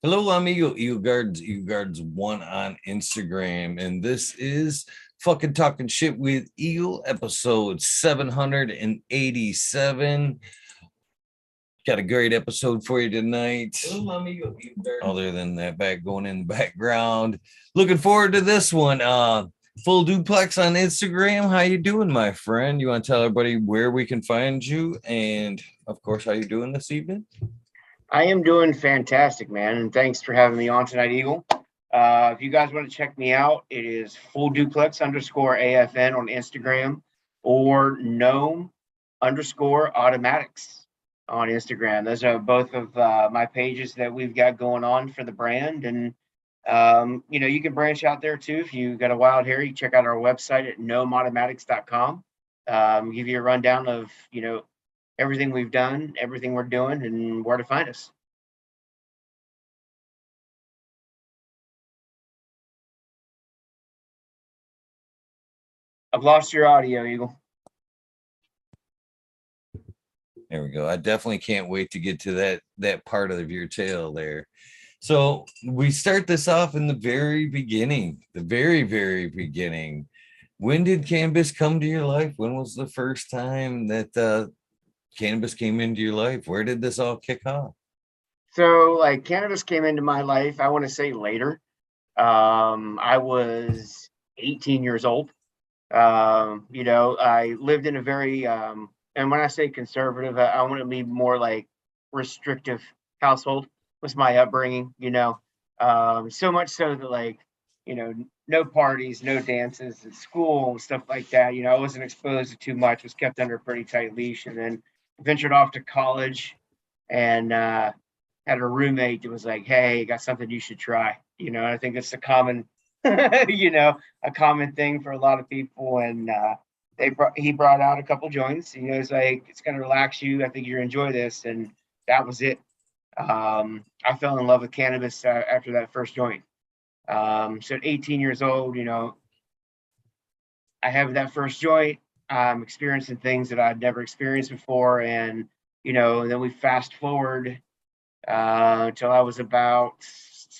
Hello, amigo. Eagle Guards one on Instagram, and this is fucking talking shit with Eagle, episode 787. Got a great episode for you tonight. Hello, amigo. Other than that back going in the background, looking forward to this one. FullDuplex on Instagram. How you doing, my friend? You want to tell everybody where we can find you, and of course, how you doing this evening? I am doing fantastic, man, and thanks for having me on tonight, Eagle. If you guys want to check me out, it is FullDuplex_AFN on Instagram or Gnome_automatics on Instagram. Those are both of my pages that we've got going on for the brand, and you can branch out there too. If you got a wild hair, you check out our website at gnomeautomatics.com. Give you a rundown of everything we've done, everything we're doing, and where to find us. I've lost your audio, Eagle. There we go. I definitely can't wait to get to that part of your tale there. So we start this off in the very beginning, the very, very beginning. When did cannabis come to your life? When was the first time that cannabis came into your life? Where did this all kick off? So, cannabis came into my life, I want to say later. I was 18 years old. I lived in a very, and when I say conservative, I want to be more like restrictive household was my upbringing, so much so that no parties, no dances at school and stuff like that. I wasn't exposed to too much, was kept under a pretty tight leash, and then ventured off to college and had a roommate that was like, "Hey, got something you should try." I think it's a common, a common thing for a lot of people. And he brought out a couple joints. He's like, "It's gonna relax you. I think you're gonna enjoy this." And that was it. I fell in love with cannabis after that first joint. So at 18 years old, I have that first joint. I'm experiencing things that I'd never experienced before, and then we fast forward until I was about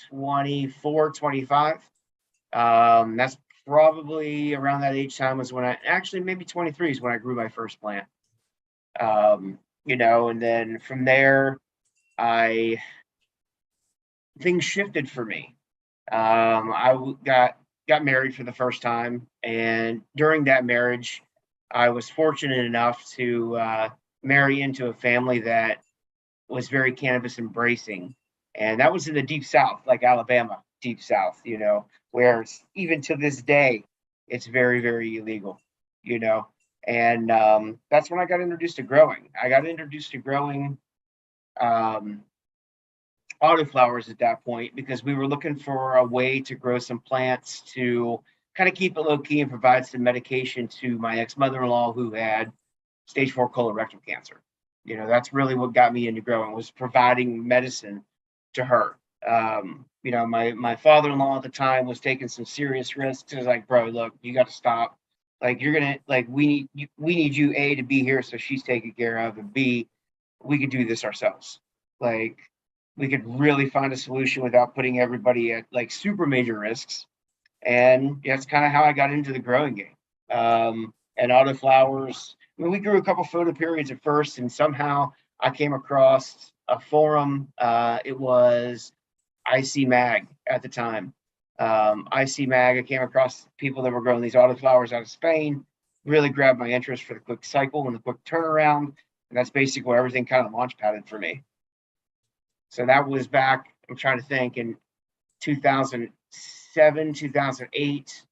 24, 25. That's probably around that age time was when maybe 23 is when I grew my first plant. And then from there, things shifted for me. I got married for the first time, and during that marriage, I was fortunate enough to marry into a family that was very cannabis embracing, and that was in the deep South, like Alabama, deep South, where even to this day, it's very, very illegal, you know. And that's when I got introduced to growing. I got introduced to growing um, autoflowers at that point because we were looking for a way to grow some plants to kind of keep it low key and provide some medication to my ex mother-in-law who had stage 4 colorectal cancer. That's really what got me into growing, was providing medicine to her. My father-in-law at the time was taking some serious risks. He was like, "Bro, look, you got to stop. Like, you're gonna like we need you A to be here so she's taken care of, and B, we could do this ourselves. Like, we could really find a solution without putting everybody at like super major risks." And that's kind of how I got into the growing game. And autoflowers, we grew a couple photo periods at first, and somehow I came across a forum. It was IC Mag at the time. IC Mag, I came across people that were growing these autoflowers out of Spain, really grabbed my interest for the quick cycle and the quick turnaround. And that's basically where everything kind of launch padded for me. So that was back, I'm trying to think, in 2007, 2008.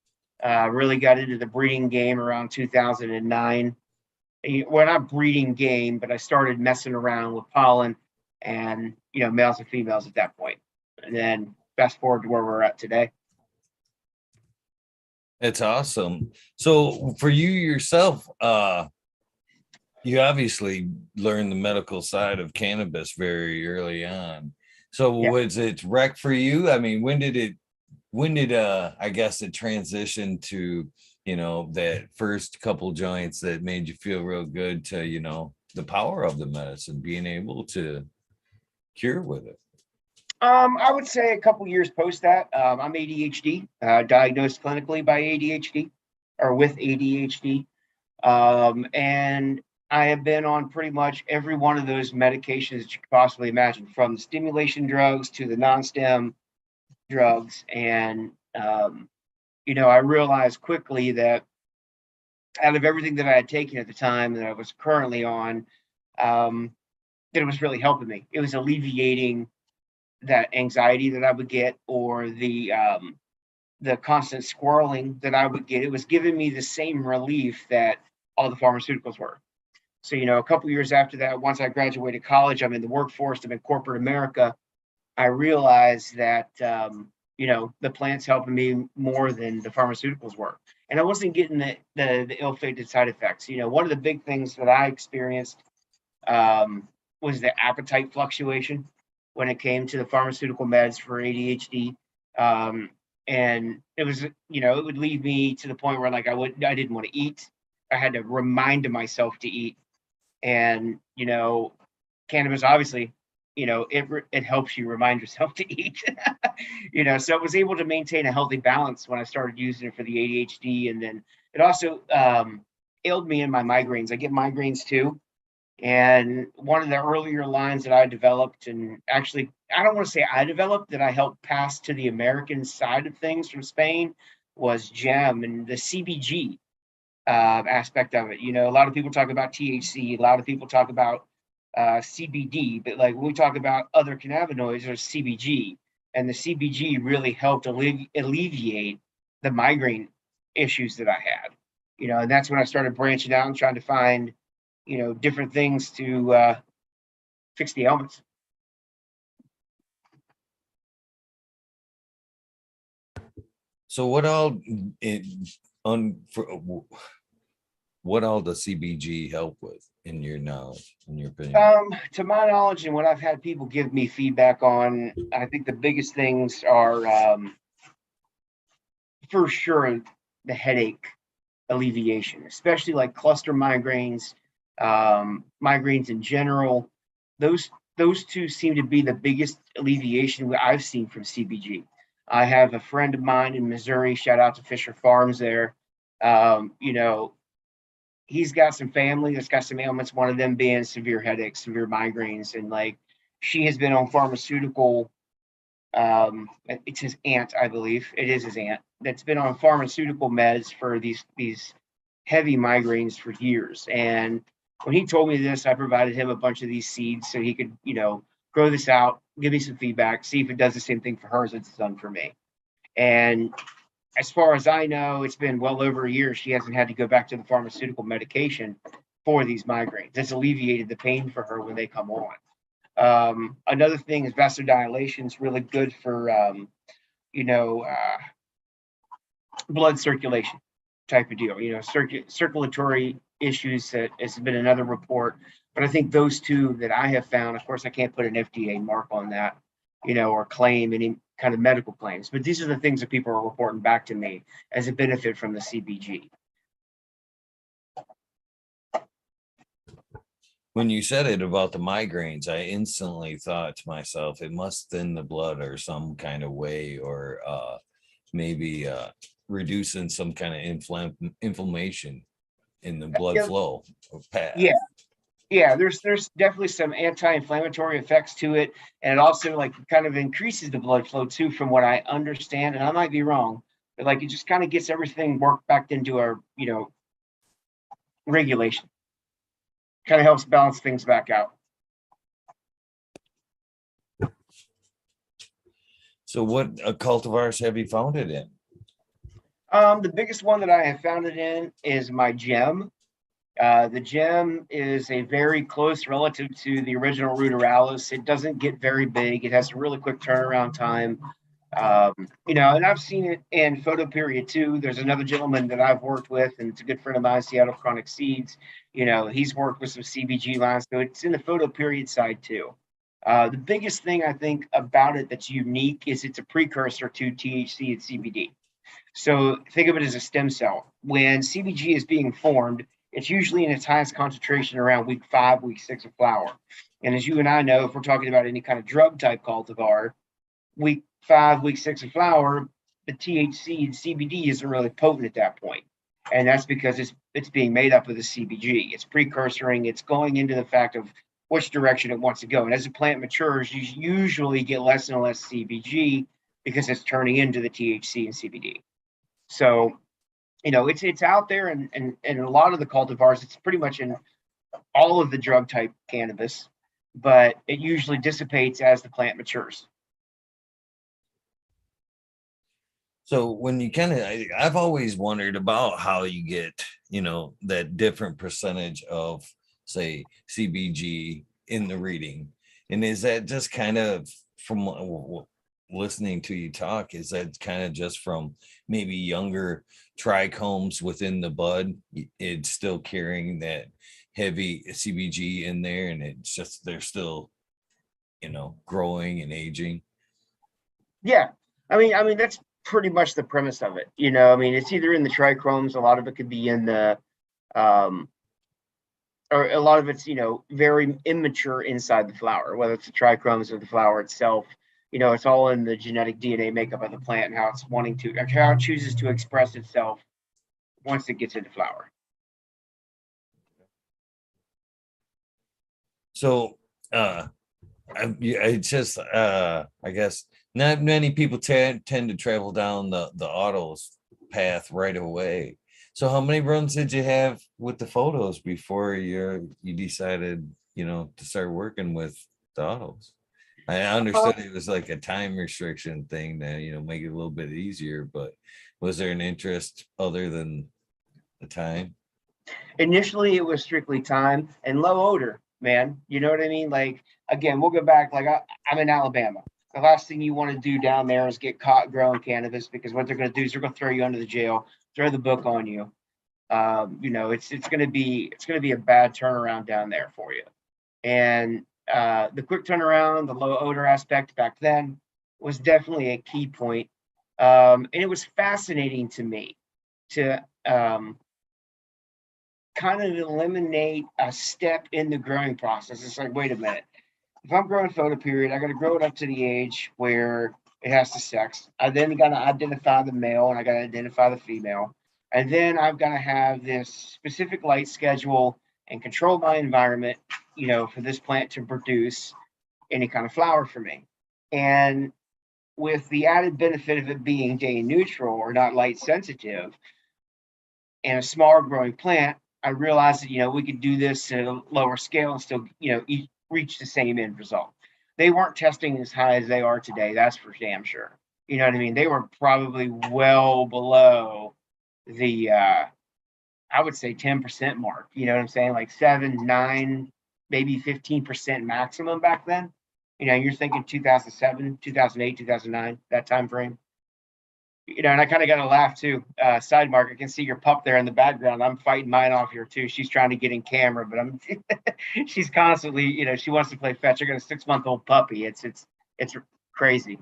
Really got into the breeding game around 2009. Well, not breeding game, but I started messing around with pollen and, males and females at that point. And then fast forward to where we're at today. It's awesome. So for you yourself, you obviously learned the medical side of cannabis very early on. So Yeah. was it rec for you? I mean, when did I guess it transition to, that first couple joints that made you feel real good to, the power of the medicine, being able to cure with it? I would say a couple years post that. I'm ADHD, diagnosed clinically by ADHD or with ADHD. And I have been on pretty much every one of those medications that you could possibly imagine, from the stimulation drugs to the non-stim drugs. And, I realized quickly that out of everything that I had taken at the time that I was currently on, that it was really helping me. It was alleviating that anxiety that I would get, or the constant squirreling that I would get. It was giving me the same relief that all the pharmaceuticals were. So, a couple years after that, once I graduated college, I'm in the workforce, I'm in corporate America. I realized that, the plants helping me more than the pharmaceuticals were. And I wasn't getting the ill-fated side effects. One of the big things that I experienced was the appetite fluctuation when it came to the pharmaceutical meds for ADHD. And it was, it would lead me to the point where like I didn't want to eat. I had to remind myself to eat. And, cannabis obviously, it helps you remind yourself to eat. So I was able to maintain a healthy balance when I started using it for the ADHD. And then it also ailed me in my migraines. I get migraines too. And one of the earlier lines that I developed, and actually, I don't want to say I developed, that I helped pass to the American side of things from Spain, was GEM and the CBG aspect of it. A lot of people talk about THC, a lot of people talk about CBD, but like when we talk about other cannabinoids, there's CBG, and the CBG really helped alleviate the migraine issues that I had. And that's when I started branching out and trying to find different things to fix the ailments. So what all what all does CBG help with in your knowledge, in your opinion? To my knowledge, and what I've had people give me feedback on, I think the biggest things are for sure the headache alleviation, especially like cluster migraines, migraines in general. Those two seem to be the biggest alleviation I've seen from CBG. I have a friend of mine in Missouri. Shout out to Fisher Farms there. He's got some family that's got some ailments. One of them being severe headaches, severe migraines, and like she has been on pharmaceutical. It's his aunt, I believe. It is his aunt that's been on pharmaceutical meds for these heavy migraines for years. And when he told me this, I provided him a bunch of these seeds so he could, grow this out, give me some feedback, see if it does the same thing for her as it's done for me. And as far as I know, it's been well over a year. She hasn't had to go back to the pharmaceutical medication for these migraines. It's alleviated the pain for her when they come on. Another thing is vasodilation is really good for, blood circulation type of deal. Circulatory issues that has been another report. But I think those two that I have found, of course, I can't put an FDA mark on that, or claim any kind of medical claims. But these are the things that people are reporting back to me as a benefit from the CBG. When you said it about the migraines, I instantly thought to myself, it must thin the blood or some kind of way, or maybe reducing some kind of inflammation in the blood flow or path. Yeah, there's definitely some anti-inflammatory effects to it, and it also like kind of increases the blood flow too, from what I understand, and I might be wrong, but like it just kind of gets everything worked back into our regulation. Kind of helps balance things back out. So what cultivars have you found it in? The biggest one that I have found it in is my gem. The gem is a very close relative to the original ruderalis. It doesn't get very big. It has a really quick turnaround time. And I've seen it in photo period too. There's another gentleman that I've worked with, and it's a good friend of mine, Seattle Chronic Seeds. He's worked with some CBG lines, so it's in the photo period side too. The biggest thing I think about it that's unique is it's a precursor to THC and CBD. So think of it as a stem cell. When CBG is being formed, it's usually in its highest concentration around week 5, week 6 of flower. And as you and I know, if we're talking about any kind of drug type cultivar, week 5, week 6 of flower, the THC and CBD isn't really potent at that point. And that's because it's being made up of the CBG. It's precursoring. It's going into the fact of which direction it wants to go. And as the plant matures, you usually get less and less CBG because it's turning into the THC and CBD. So, it's out there, and a lot of the cultivars, it's pretty much in all of the drug type cannabis, but it usually dissipates as the plant matures. So when you kind of, I've always wondered about how you get, that different percentage of, say, CBG in the reading. And is that just kind of from listening to you talk, is that kind of just from maybe younger trichomes within the bud? It's still carrying that heavy CBG in there, and it's just, they're still, growing and aging. Yeah. I mean that's pretty much the premise of it. It's either in the trichromes, a lot of it could be in the um or a lot of it's, very immature inside the flower, whether it's the trichromes or the flower itself. It's all in the genetic DNA makeup of the plant and how it's wanting to, or how it chooses to express itself once it gets into flower. So it's just I guess not many people tend to travel down the autos path right away. So how many runs did you have with the photos before you decided, to start working with the autos? I understood it was like a time restriction thing that, make it a little bit easier, but was there an interest other than the time? Initially, it was strictly time and low odor, man. You know what I mean? Like, again, we'll go back. Like, I'm in Alabama. The last thing you want to do down there is get caught growing cannabis, because what they're going to do is they're going to throw you under the jail, throw the book on you. It's going to be a bad turnaround down there for you. And the quick turnaround, the low odor aspect back then was definitely a key point. And it was fascinating to me to kind of eliminate a step in the growing process. It's like, wait a minute. If I'm growing photoperiod, I got to grow it up to the age where it has to sex. I then got to identify the male and I got to identify the female. And then I've got to have this specific light schedule and control my environment, for this plant to produce any kind of flower for me. And with the added benefit of it being day neutral or not light sensitive and a smaller growing plant, I realized that, we could do this at a lower scale and still, reach the same end result. They weren't testing as high as they are today. That's for damn sure. You know what I mean? They were probably well below the, I would say 10% mark. You know what I'm saying? Like 7, 9, maybe 15% maximum back then. You're thinking 2007, 2008, 2009, that time frame. And I kind of got to laugh too. Side mark, I can see your pup there in the background. I'm fighting mine off here too. She's trying to get in camera, but she's constantly, she wants to play fetch. I got a 6-month-old puppy. It's crazy.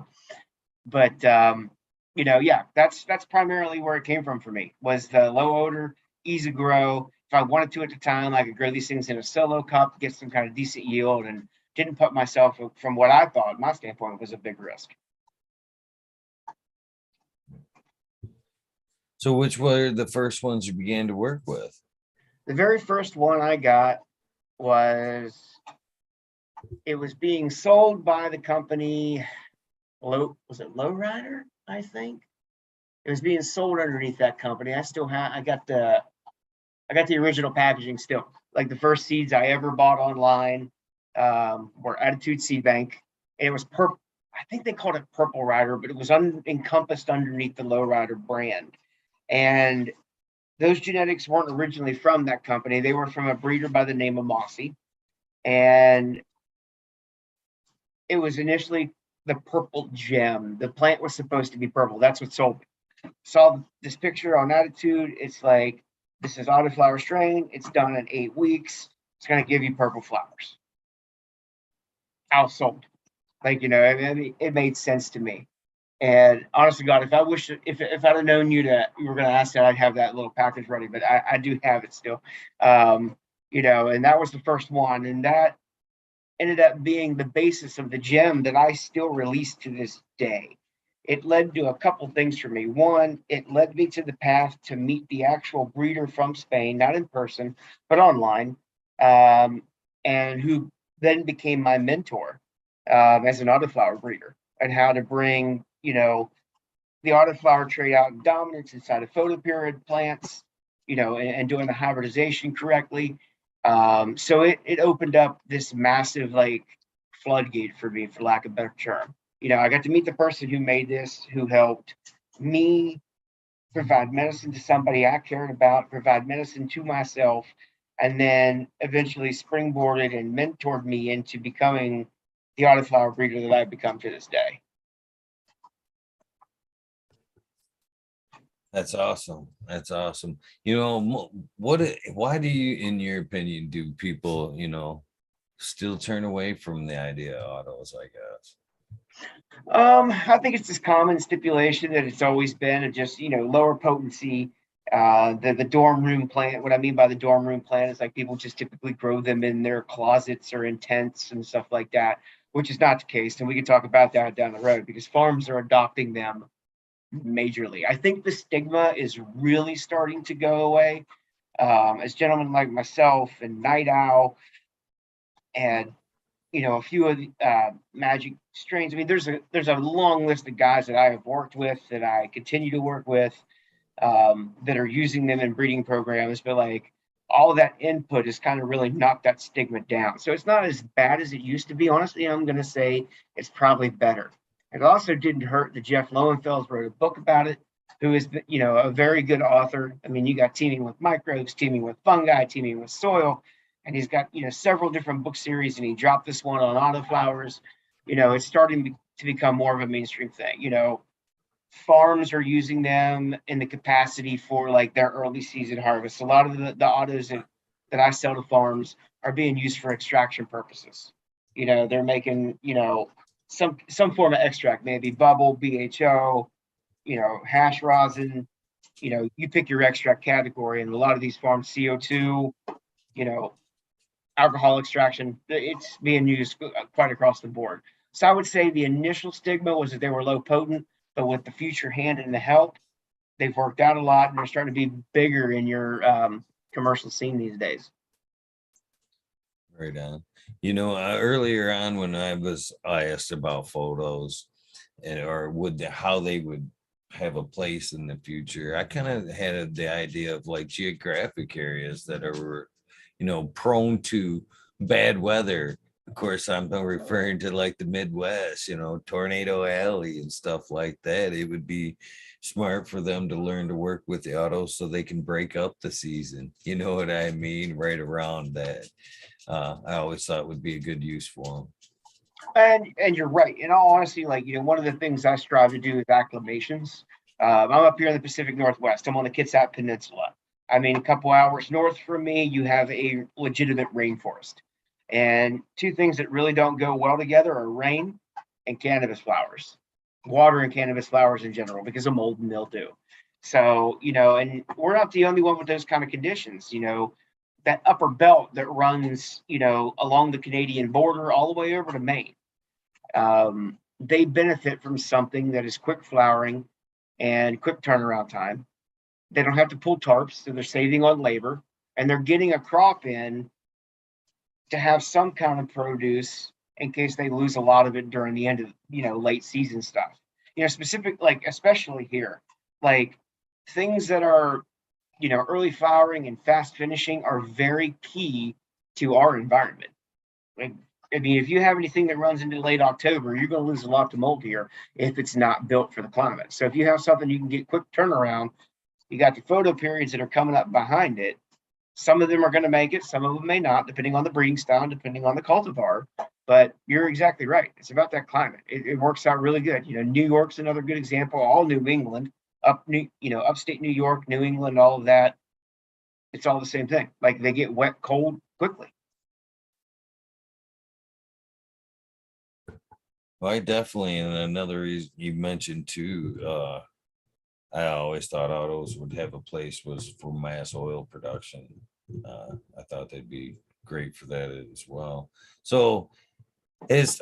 But yeah, that's primarily where it came from for me, was the low odor, easy grow. If I wanted to at the time, I could grow these things in a solo cup, get some kind of decent yield, and didn't put myself, from what I thought, my standpoint, was a big risk. So which were the first ones you began to work with? The very first one I got was being sold by the company. Was it Lowrider? I think it was being sold underneath that company. I got the original packaging still. Like the first seeds I ever bought online were Attitude Seed Bank. And it was purple. I think they called it Purple Rider, but it was encompassed underneath the Lowrider brand. And those genetics weren't originally from that company. They were from a breeder by the name of Mossy. And it was initially the purple gem. The plant was supposed to be purple. That's what sold me. Saw this picture on Attitude. It's like, this is autoflower strain. It's done in 8 weeks. It's going to give you purple flowers. I was sold. Like, it made sense to me. And honestly, God, if I'd have known you were going to ask that, I'd have that little package ready. But I do have it still, and that was the first one. And that ended up being the basis of the gem that I still release to this day. It led to a couple things for me. One, it led me to the path to meet the actual breeder from Spain, not in person, but online, and who then became my mentor as an autoflower breeder and how to bring, the autoflower trait out in dominance inside of photoperiod plants, and doing the hybridization correctly. So it opened up this massive like floodgate for me, for lack of a better term. I got to meet the person who made this, who helped me provide medicine to somebody I cared about, provide medicine to myself, and then eventually springboarded and mentored me into becoming the autoflower breeder that I've become to this day. That's awesome. That's awesome. Why do you, in your opinion, do people, still turn away from the idea of autos, I guess? I think it's this common stipulation that it's always been, of just lower potency. The dorm room plant. What I mean by the dorm room plant is like people just typically grow them in their closets or in tents and stuff like that, which is not the case. And we can talk about that down the road because farms are adopting them majorly. I think the stigma is really starting to go away. As gentlemen like myself and Night Owl and a few of the magic strains. I mean, there's a long list of guys that I have worked with, that I continue to work with, that are using them in breeding programs. But like all of that input has kind of really knocked that stigma down. So it's not as bad as it used to be. Honestly, I'm going to say it's probably better. It also didn't hurt that Jeff Lowenfels wrote a book about it, who is a very good author. I mean, you got teaming with microbes, teaming with fungi, teaming with soil. And he's got several different book series, and he dropped this one on autoflowers. It's starting to become more of a mainstream thing. Farms are using them in the capacity for like their early season harvest. A lot of the autos that I sell to farms are being used for extraction purposes. They're making some form of extract, maybe bubble, BHO, hash rosin. You pick your extract category, and a lot of these farms, CO2, you know alcohol extraction, it's being used quite across the board. So I would say the initial stigma was that they were low potent, but with the future hand and the help, they've worked out a lot, and they're starting to be bigger in your commercial scene these days. Right on. Earlier on when I asked about photos or how they would have a place in the future, I kind of had the idea of like geographic areas that are prone to bad weather. Of course, I'm referring to like the Midwest, Tornado Alley and stuff like that. It would be smart for them to learn to work with the autos so they can break up the season. You know what I mean? Right around that. I always thought would be a good use for them. And you're right. In all honesty, like one of the things I strive to do is acclimations. I'm up here in the Pacific Northwest. I'm on the Kitsap Peninsula. I mean, a couple hours north from me, you have a legitimate rainforest. And two things that really don't go well together are rain and cannabis flowers, water and cannabis flowers in general, because of mold and mildew. So, and we're not the only one with those kind of conditions. That upper belt that runs, along the Canadian border all the way over to Maine, they benefit from something that is quick flowering and quick turnaround time. They don't have to pull tarps, so they're saving on labor, and they're getting a crop in to have some kind of produce in case they lose a lot of it during the end of late season stuff. Specific, like especially here, like things that are early flowering and fast finishing are very key to our environment. Like, I mean, if you have anything that runs into late October, you're going to lose a lot to mold here if it's not built for the climate. So if you have something you can get quick turnaround, you got the photo periods that are coming up behind it. Some of them are going to make it, some of them may not, depending on the breeding style, depending on the cultivar. But you're exactly right. It's about that climate. It works out really good. New York's another good example. All New England, upstate New York, New England, all of that. It's all the same thing. Like they get wet, cold quickly. Well, I definitely, and another reason you mentioned too, I always thought autos would have a place was for mass oil production. I thought they'd be great for that as well. So Is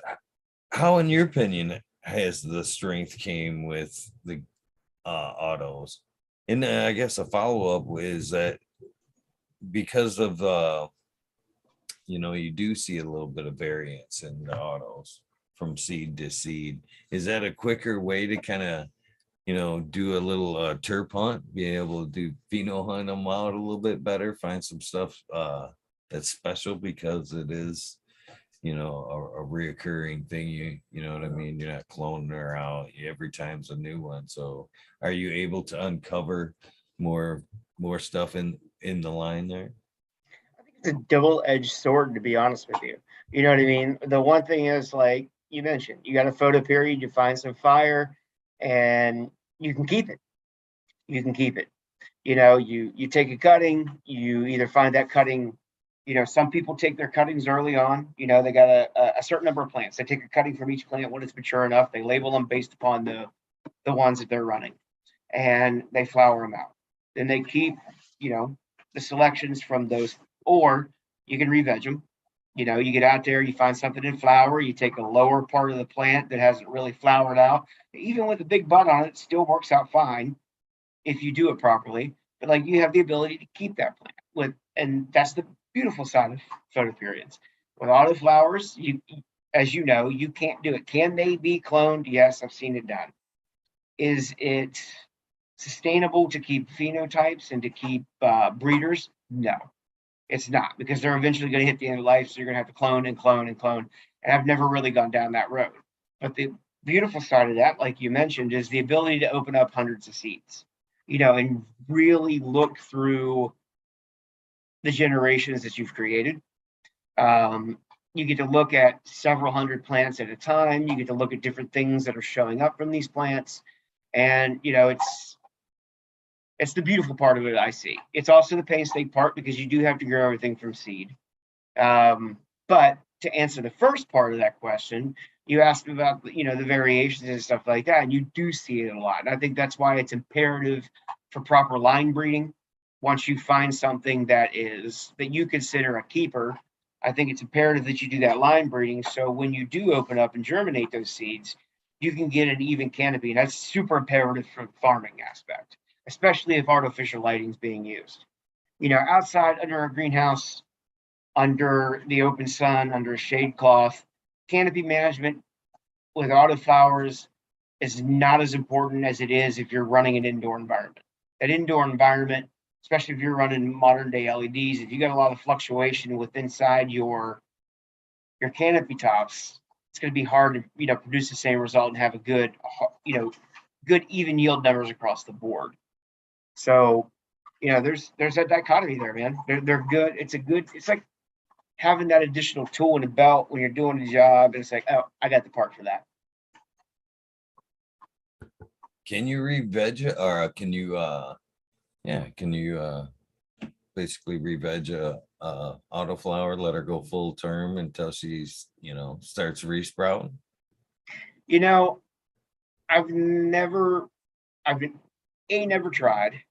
how, in your opinion, has the strength came with the autos? And I guess a follow up is that because of you do see a little bit of variance in the autos from seed to seed. Is that a quicker way to kind of do a little terp hunt, being able to do pheno hunt them out a little bit better, find some stuff that's special because it is a reoccurring thing. You know what I mean? You're not cloning her out every time's a new one. So are you able to uncover more stuff in the line there? I think it's a double-edged sword, to be honest with you. You know what I mean? The one thing is, like you mentioned, you got a photo period, you find some fire, and you can keep it. You can keep it. You take a cutting, you either find that cutting. Some people take their cuttings early on. They got a certain number of plants. They take a cutting from each plant when it's mature enough. They label them based upon the ones that they're running, and they flower them out. Then they keep, the selections from those, or you can re-veg them. You get out there, you find something in flower, you take a lower part of the plant that hasn't really flowered out. Even with a big bud on it, it still works out fine if you do it properly. But like you have the ability to keep that plant and that's the beautiful side of photo periods. With autoflowers, as you know, you can't do it. Can they be cloned? Yes, I've seen it done. Is it sustainable to keep phenotypes and to keep breeders? No, it's not, because they're eventually going to hit the end of life. So you're going to have to clone and clone and clone. And I've never really gone down that road. But the beautiful side of that, like you mentioned, is the ability to open up hundreds of seeds, and really look through the generations that you've created. You get to look at several hundred plants at a time. You get to look at different things that are showing up from these plants. And, it's the beautiful part of it I see. It's also the painstaking part because you do have to grow everything from seed. But to answer the first part of that question, you asked about the variations and stuff like that, and you do see it a lot. And I think that's why it's imperative for proper line breeding. Once you find something that you consider a keeper, I think it's imperative that you do that line breeding. So when you do open up and germinate those seeds, you can get an even canopy. And that's super imperative for the farming aspect, especially if artificial lighting is being used. Outside under a greenhouse, under the open sun, under a shade cloth, canopy management with autoflowers is not as important as it is if you're running an indoor environment. That indoor environment, especially if you're running modern day LEDs, if you got a lot of fluctuation with inside your canopy tops, it's going to be hard to produce the same result and have a good even yield numbers across the board. So there's that dichotomy there, man. They're good. It's like having that additional tool in the belt when you're doing the job. And it's like, oh, I got the part for that. Can you re-veg or can you basically re-veg a autoflower, let her go full term until she's starts resprouting? I've never tried.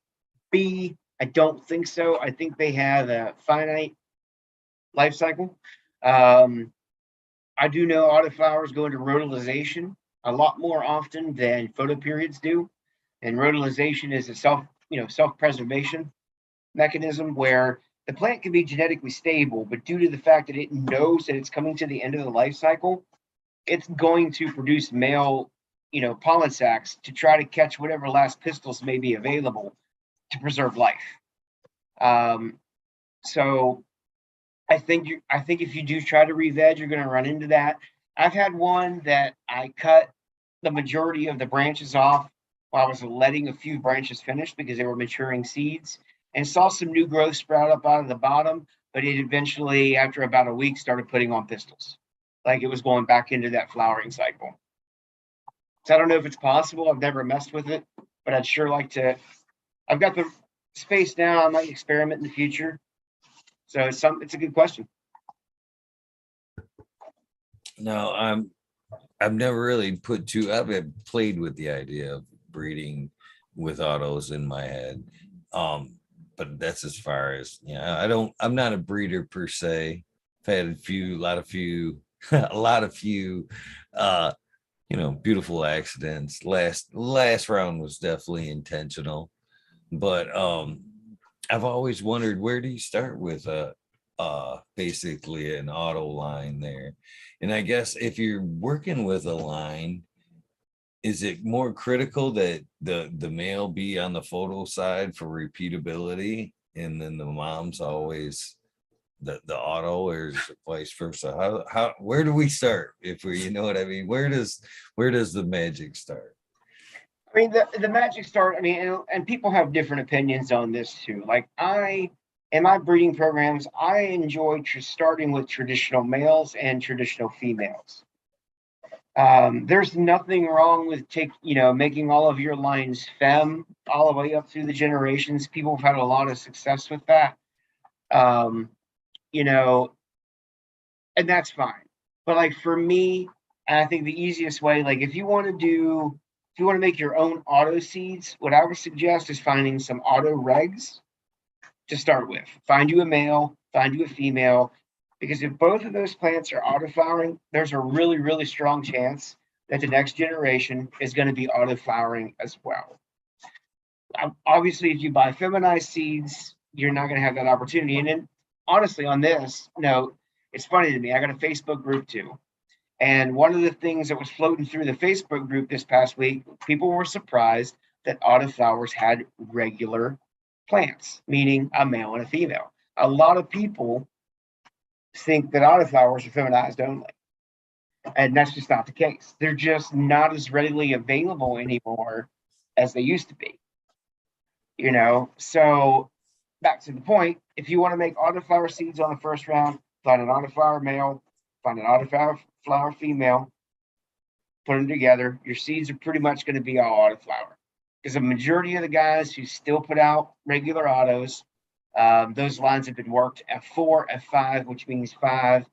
B, I don't think so. I think they have a finite life cycle. I do know autoflowers go into rhodolization a lot more often than photoperiods do. And rhodolization is a self-preservation mechanism where the plant can be genetically stable, but due to the fact that it knows that it's coming to the end of the life cycle, it's going to produce male, pollen sacs to try to catch whatever last pistils may be available to preserve life. So I think if you do try to re-veg, you're going to run into that. I've had one that I cut the majority of the branches off while I was letting a few branches finish because they were maturing seeds, and saw some new growth sprout up out of the bottom, but it eventually, after about a week, started putting on pistils. Like it was going back into that flowering cycle. So I don't know if it's possible. I've never messed with it, but I'd sure like to. I've got the space now. I might experiment in the future. So it's a good question. No, I've never really I've played with the idea of breeding with autos in my head. But that's as far as I'm not a breeder per se. I've had a few a lot of few, beautiful accidents. Last round was definitely intentional, but I've always wondered, where do you start with basically an auto line there? And I guess if you're working with a line, is it more critical that the male be on the photo side for repeatability, and then the mom's always the auto, or is it vice versa? How where do we start, if we, you know what I mean? Where does the magic start? I mean, the magic start. I mean, and people have different opinions on this too. Like in my breeding programs, I enjoy starting with traditional males and traditional females. There's nothing wrong with making all of your lines fem all the way up through the generations. People have had a lot of success with that. Um, you know, and that's fine. But like for me, and I think the easiest way, like if you want to make your own auto seeds, what I would suggest is finding some auto regs to start with. Find you a male, find you a female, because if both of those plants are auto flowering, there's a really, really strong chance that the next generation is going to be auto flowering as well. Obviously, if you buy feminized seeds, you're not going to have that opportunity. And then, honestly, on this note, it's funny to me. I got a Facebook group too. And one of the things that was floating through the Facebook group this past week, people were surprised that autoflowers had regular plants, meaning a male and a female. A lot of people think that autoflowers are feminized only, and that's just not the case. They're just not as readily available anymore as they used to be. So back to the point, if you want to make autoflower seeds on the first round, find an autoflower male, find an autoflower female, put them together. Your seeds are pretty much going to be all autoflower, because the majority of the guys who still put out regular autos, those lines have been worked F4, F5, which means 4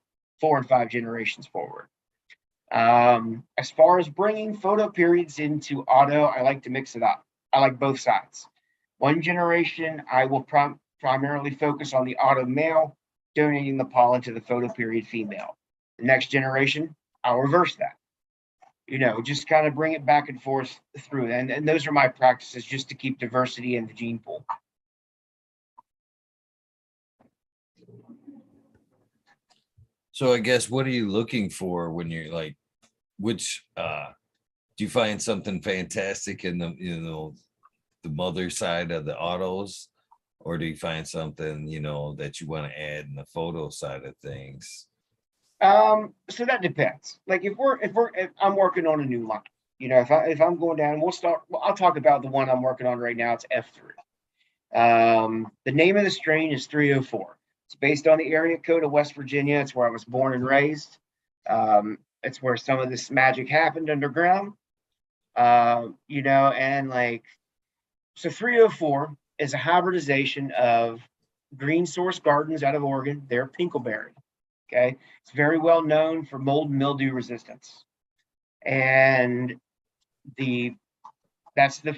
and 5 generations forward. As far as bringing photo periods into auto, I like to mix it up. I like both sides. One generation, I will primarily focus on the auto male, donating the pollen to the photo period female. The next generation, I'll reverse that. Just kind of bring it back and forth through. And those are my practices, just to keep diversity in the gene pool. So I guess, what are you looking for when you're like, which do you find something fantastic in the mother side of the autos, or do you find something that you want to add in the photo side of things? So that depends. Like if I'm working on a new line, if I'm going down, I'll talk about the one I'm working on right now. It's F3. The name of the strain is 304. It's based on the area code of West Virginia. It's where I was born and raised. It's where some of this magic happened underground. And so 304 is a hybridization of Green Source Gardens out of Oregon. They're pinkleberry. Okay, it's very well known for mold and mildew resistance, and that's the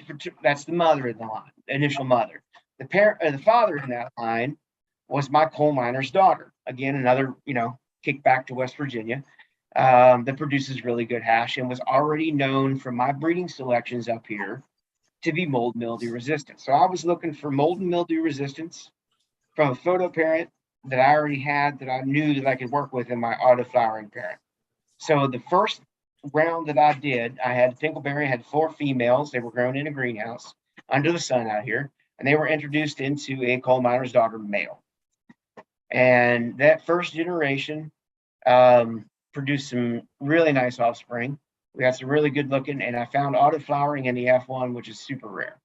mother in the line, the initial mother. The father in that line was my coal miner's daughter. Again, another kick back to West Virginia, that produces really good hash, and was already known from my breeding selections up here to be mold mildew resistant. So I was looking for mold and mildew resistance from a photo parent that I already had, that I knew that I could work with in my auto flowering parent. So the first round that I did, I had pinkleberry, had 4 females. They were grown in a greenhouse under the sun out here, and they were introduced into a coal miner's daughter male. And that first generation produced some really nice offspring. We had some really good looking, and I found auto flowering in the F1, which is super rare.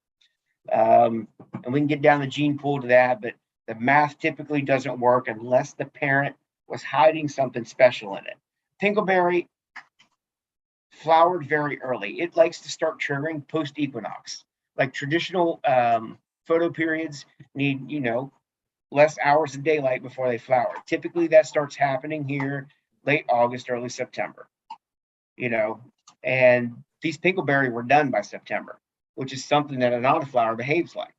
And we can get down the gene pool to that, but the math typically doesn't work unless the parent was hiding something special in it. Pinkleberry flowered very early. It likes to start triggering post-equinox. Like traditional photo periods need, less hours of daylight before they flower. Typically that starts happening here late August, early September. And these pinkleberry were done by September, which is something that an autoflower behaves like.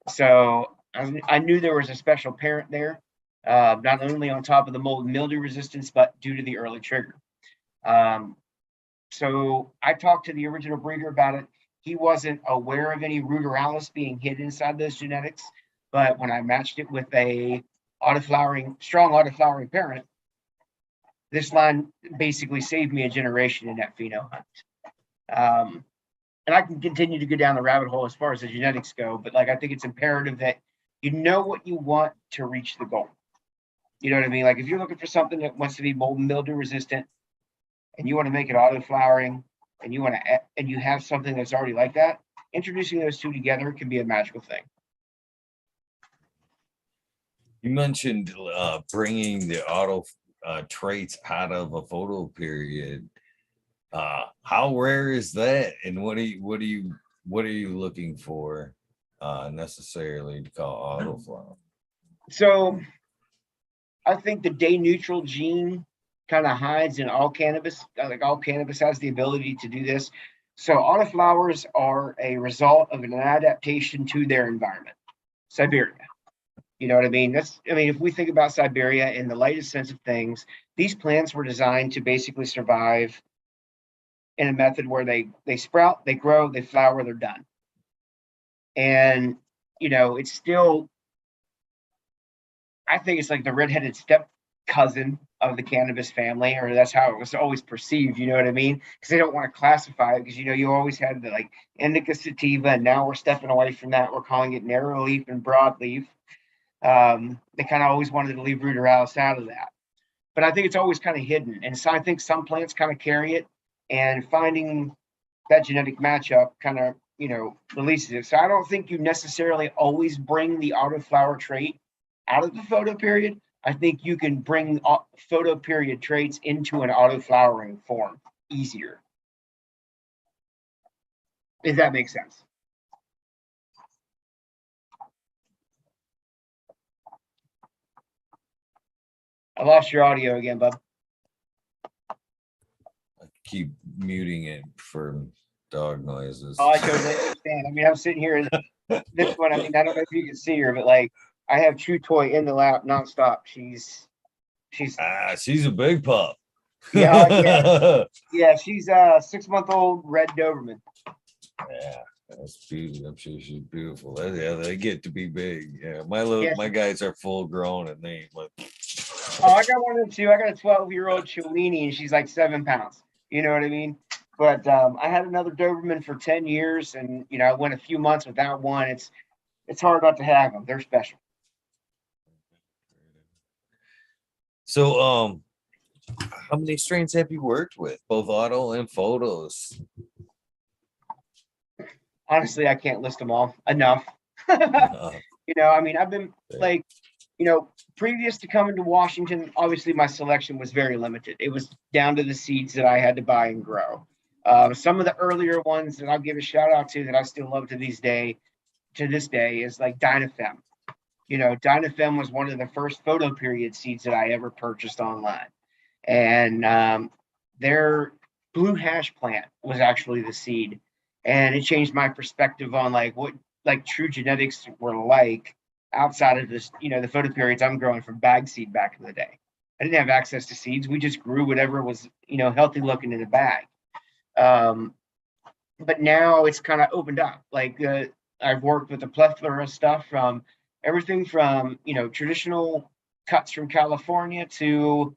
So I knew there was a special parent there. not only on top of the mold and mildew resistance, but due to the early trigger. So I talked to the original breeder about it. He wasn't aware of any ruderalis being hid inside those genetics, but when I matched it with a strong autoflowering parent, this line basically saved me a generation in that pheno hunt. And I can continue to go down the rabbit hole as far as the genetics go, but like I think it's imperative that you know what you want to reach the goal. You know what I mean? Like if you're looking for something that wants to be mold and mildew resistant, and you want to make it auto flowering, and you have something that's already like that, introducing those two together can be a magical thing. You mentioned bringing the auto traits out of a photo period. How rare is that, and what are you looking for necessarily to call autoflower? So I think the day neutral gene kind of hides in all cannabis. Like all cannabis has the ability to do this. So autoflowers are a result of an adaptation to their environment, Siberia. You know what I mean? If we think about Siberia in the lightest sense of things, these plants were designed to basically survive in a method where they sprout, they grow, they flower, they're done. And, it's still, I think it's like the redheaded step cousin of the cannabis family, or that's how it was always perceived. You know what I mean? Because they don't want to classify it because you always had the like indica sativa, and now we're stepping away from that. We're calling it narrow leaf and broad leaf. They kind of always wanted to leave ruderalis out of that, but I think it's always kind of hidden. And so I think some plants kind of carry it, and finding that genetic matchup kind of releases it. So I don't think you necessarily always bring the autoflower trait out of the photo period. I think you can bring photo period traits into an autoflowering form easier, if that makes sense. I lost your audio again, bub. I keep muting it for dog noises. Oh, I totally understand. I'm sitting here in this one. I don't know if you can see her, but like I have Chew Toy in the lap nonstop. She's she's a big pup. yeah. She's a 6-month-old red Doberman. Yeah, that's beautiful. I'm sure she's beautiful. They get to be big. Yeah, my guys are full grown, and they like. Oh, I got one of them too. I got a 12-year-old Chihuahua, and she's like 7 pounds. You know what I mean? But I had another Doberman for 10 years, and I went a few months without one. It's hard not to have them. They're special. So, how many strains have you worked with, both auto and photos? Honestly, I can't list them all enough. I've been like, previous to coming to Washington, obviously my selection was very limited. It was down to the seeds that I had to buy and grow. Some of the earlier ones that I'll give a shout out to that I still love to this day is like Dynafem. Dynafem was one of the first photo period seeds that I ever purchased online. And their blue hash plant was actually the seed. And it changed my perspective on like what like true genetics were like outside of this, the photo periods I'm growing from bag seed back in the day. I didn't have access to seeds. We just grew whatever was, healthy looking in a bag. But now it's kind of opened up. Like I've worked with a plethora of stuff from everything from, traditional cuts from California to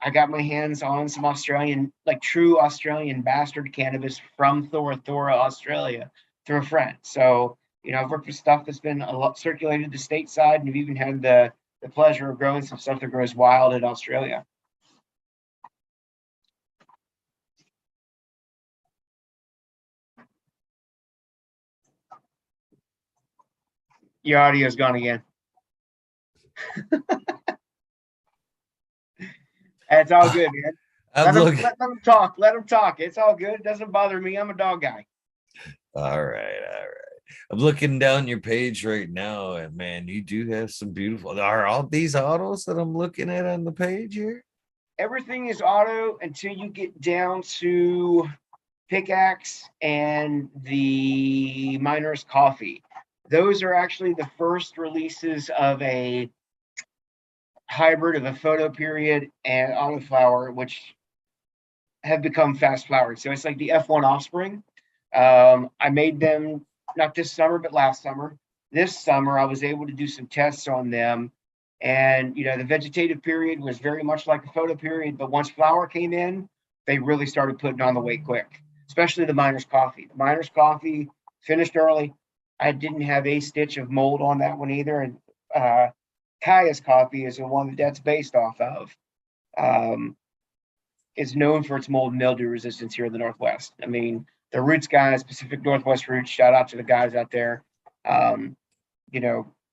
I got my hands on some Australian, like true Australian bastard cannabis from Thora, Australia through a friend. So, I've worked with stuff that's been a lot circulated to stateside, and I've even had the pleasure of growing some stuff that grows wild in Australia. Your audio's gone again. It's all good, man. Let them talk. Let them talk. It's all good. It doesn't bother me. I'm a dog guy. All right. I'm looking down your page right now, and man, you do have some beautiful. Are all these autos that I'm looking at on the page here? Everything is auto until you get down to Pickaxe and the Miner's Coffee. Those are actually the first releases of a hybrid of a photo period and autoflower, which have become fast flowering. So it's like the F1 offspring. I made them not this summer, but last summer. This summer, I was able to do some tests on them. And, the vegetative period was very much like a photo period. But once flower came in, they really started putting on the weight quick, especially the miner's coffee. The miner's coffee finished early. I didn't have a stitch of mold on that one either. And Kaya's coffee is the one that's based off of. Is known for its mold and mildew resistance here in the Northwest. I mean, the Roots guys, Pacific Northwest Roots, shout out to the guys out there.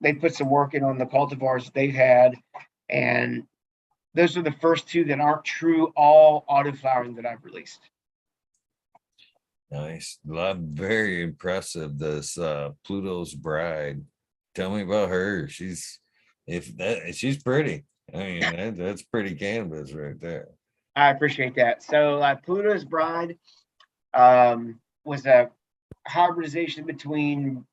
They put some work in on the cultivars they've had, and those are the first two that aren't true all autoflowering that I've released. Nice. Very impressive. This Pluto's Bride. Tell me about her. She's pretty. I mean, that's pretty cannabis right there. I appreciate that. So Pluto's Bride was a hybridization between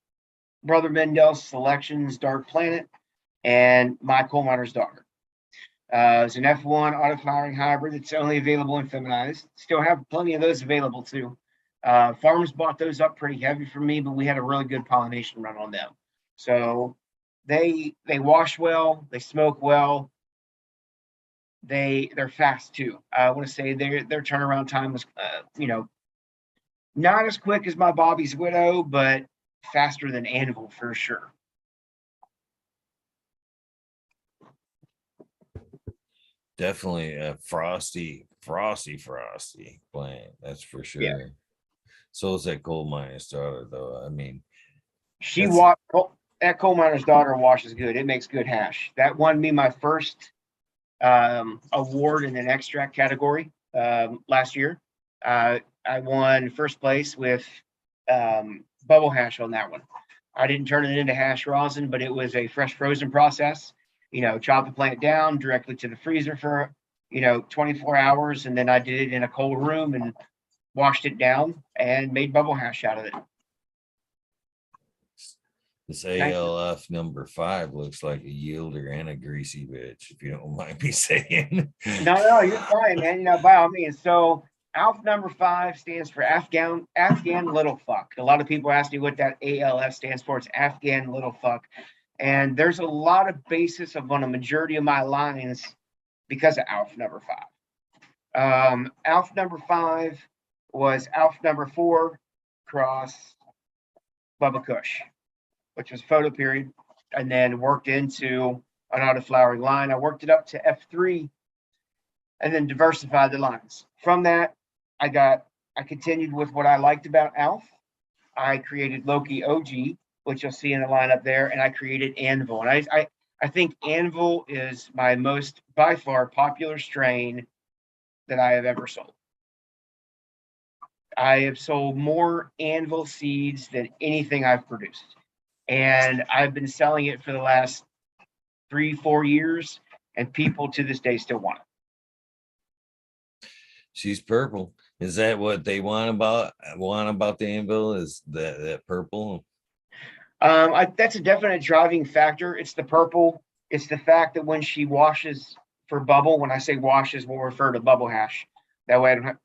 Brother Mendel's Selections Dark Planet and my coal miner's daughter. It's an F1 autoflowering hybrid. It's only available in feminized. Still have plenty of those available too. Farmers bought those up pretty heavy for me, but we had a really good pollination run on them. So they wash well, they smoke well. They're fast too. I want to say their turnaround time was, not as quick as my Bobby's Widow, but faster than Anvil for sure. Definitely a frosty plant. That's for sure. Yeah. So is that coal miner's daughter, though. I mean, that coal miner's daughter washes good. It makes good hash. That won me my first award in an extract category last year. I won first place with bubble hash on that one. I didn't turn it into hash rosin, but it was a fresh frozen process. Chop the plant down directly to the freezer for 24 hours, and then I did it in a cold room and washed it down and made bubble hash out of it. This ALF number 5 looks like a yielder and a greasy bitch, if you don't mind me saying. No, you're fine, man. By all means. So ALF number 5 stands for Afghan little fuck. A lot of people ask me what that ALF stands for. It's Afghan little fuck. And there's a lot of basis on a majority of my lines because of ALF number 5. ALF number 5 was ALF number 4 cross Bubba Kush, which was photo period, and then worked into an autoflowering line. I worked it up to F3 and then diversified the lines. From that, I continued with what I liked about ALF. I created Loki OG, which you'll see in the lineup there, and I created Anvil. And I think Anvil is my most, by far, popular strain that I have ever sold. I have sold more Anvil seeds than anything I've produced. And I've been selling it for the last 3-4 years, and people to this day still want it. She's purple. Is that what they want about the Anvil? Is that purple? That's a definite driving factor. It's the purple. It's the fact that when she washes for bubble, when I say washes, we'll refer to bubble hash. That way, I don't have,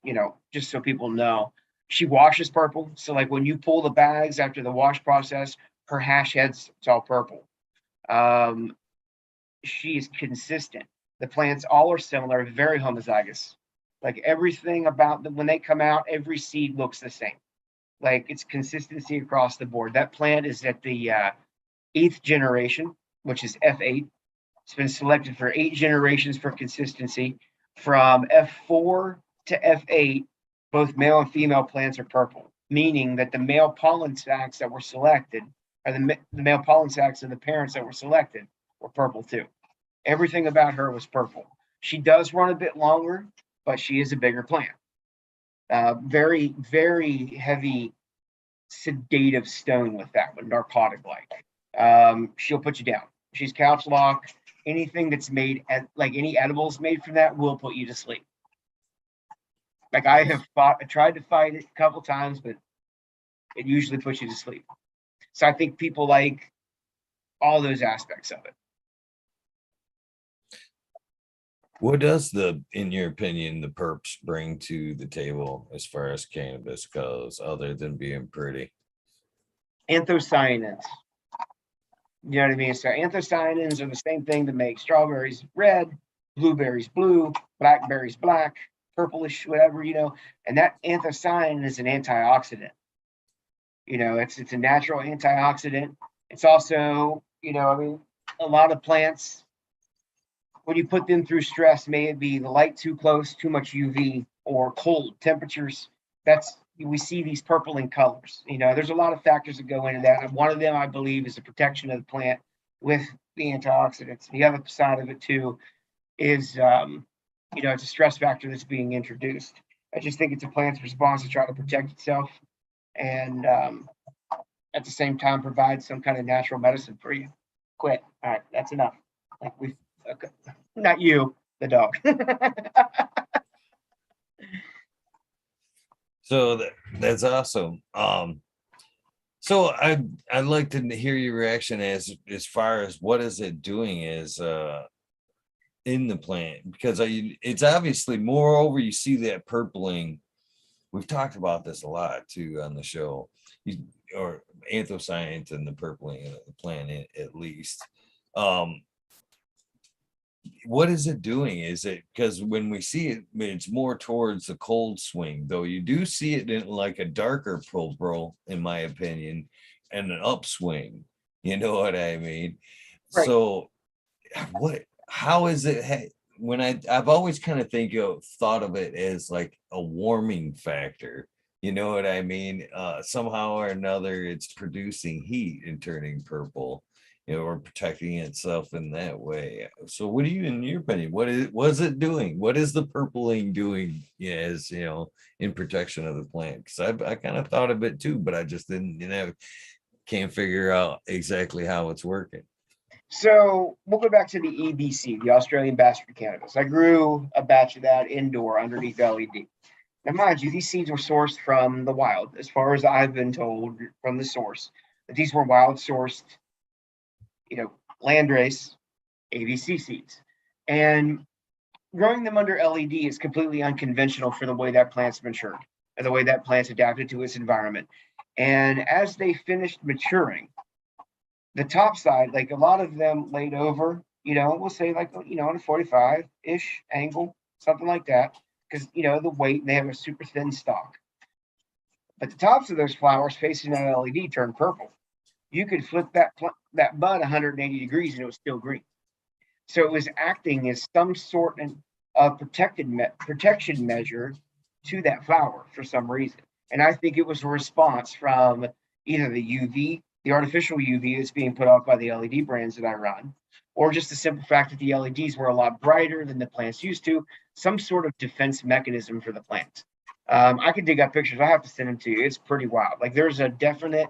just so people know, she washes purple. So like when you pull the bags after the wash process, her hash heads, it's all purple. She is consistent. The plants all are similar, very homozygous. Like everything about them, when they come out, every seed looks the same. Like it's consistency across the board. That plant is at the 8th generation, which is F8. It's been selected for 8 generations for consistency. From F4 to F8, both male and female plants are purple, meaning that the male pollen sacs that were selected, or the male pollen sacs of the parents that were selected, were purple too. Everything about her was purple. She does run a bit longer, but she is a bigger plant. Very, very heavy sedative stone with that one, narcotic-like. She'll put you down. She's couch lock. Anything that's made, like any edibles made from that, will put you to sleep. Like I tried to fight it a couple times, but it usually puts you to sleep. So I think people like all those aspects of it. What does in your opinion, the perps bring to the table as far as cannabis goes, other than being pretty? Anthocyanins. You know what I mean? So anthocyanins are the same thing that make strawberries red, blueberries blue, blackberries black, purplish, whatever, And that anthocyanin is an antioxidant. It's a natural antioxidant. It's also, a lot of plants, when you put them through stress, may it be the light too close, too much UV, or cold temperatures, we see these purpling colors. There's a lot of factors that go into that. And one of them, I believe, is the protection of the plant with the antioxidants. The other side of it too is, it's a stress factor that's being introduced. I just think it's a plant's response to try to protect itself, and at the same time provide some kind of natural medicine for you. Quit. All right, that's enough. Like we, okay. Not you, the dog. So that's awesome. So I'd like to hear your reaction as far as what is it doing is in the plant, because it's obviously, moreover, you see that purpling. We've talked about this a lot too on the show, or anthocyanins and the purpling of the plant at least. What is it doing? Is it because when we see it, it's more towards the cold swing, though you do see it in like a darker purple, in my opinion, and an upswing. You know what I mean? Right. So how is it? When I've always kind of thought of it as like a warming factor. You know what I mean? Somehow or another, it's producing heat and turning purple, or protecting itself in that way. So what do you, in your opinion, was it doing? What is the purpling doing, as in protection of the plant? Because I kind of thought of it too, but I just didn't, can't figure out exactly how it's working. So we'll go back to the EBC, the Australian Bastard Cannabis. I grew a batch of that indoor underneath LED. Now, mind you, these seeds were sourced from the wild, as far as I've been told from the source, that these were wild sourced, landrace ABC seeds. And growing them under LED is completely unconventional for the way that plant's matured and the way that plant's adapted to its environment. And as they finished maturing, the top side, like a lot of them laid over, we'll say like, on a 45-ish angle, something like that, because, the weight, and they have a super thin stalk. But the tops of those flowers facing that LED turn purple. You could flip that bud 180 degrees and it was still green. So it was acting as some sort of protection measure to that flower for some reason. And I think it was a response from either the UV, the artificial UV that's being put off by the LED brands that I run, or just the simple fact that the LEDs were a lot brighter than the plants used to, some sort of defense mechanism for the plant. I could dig up pictures. I have to send them to you. It's pretty wild. Like there's a definite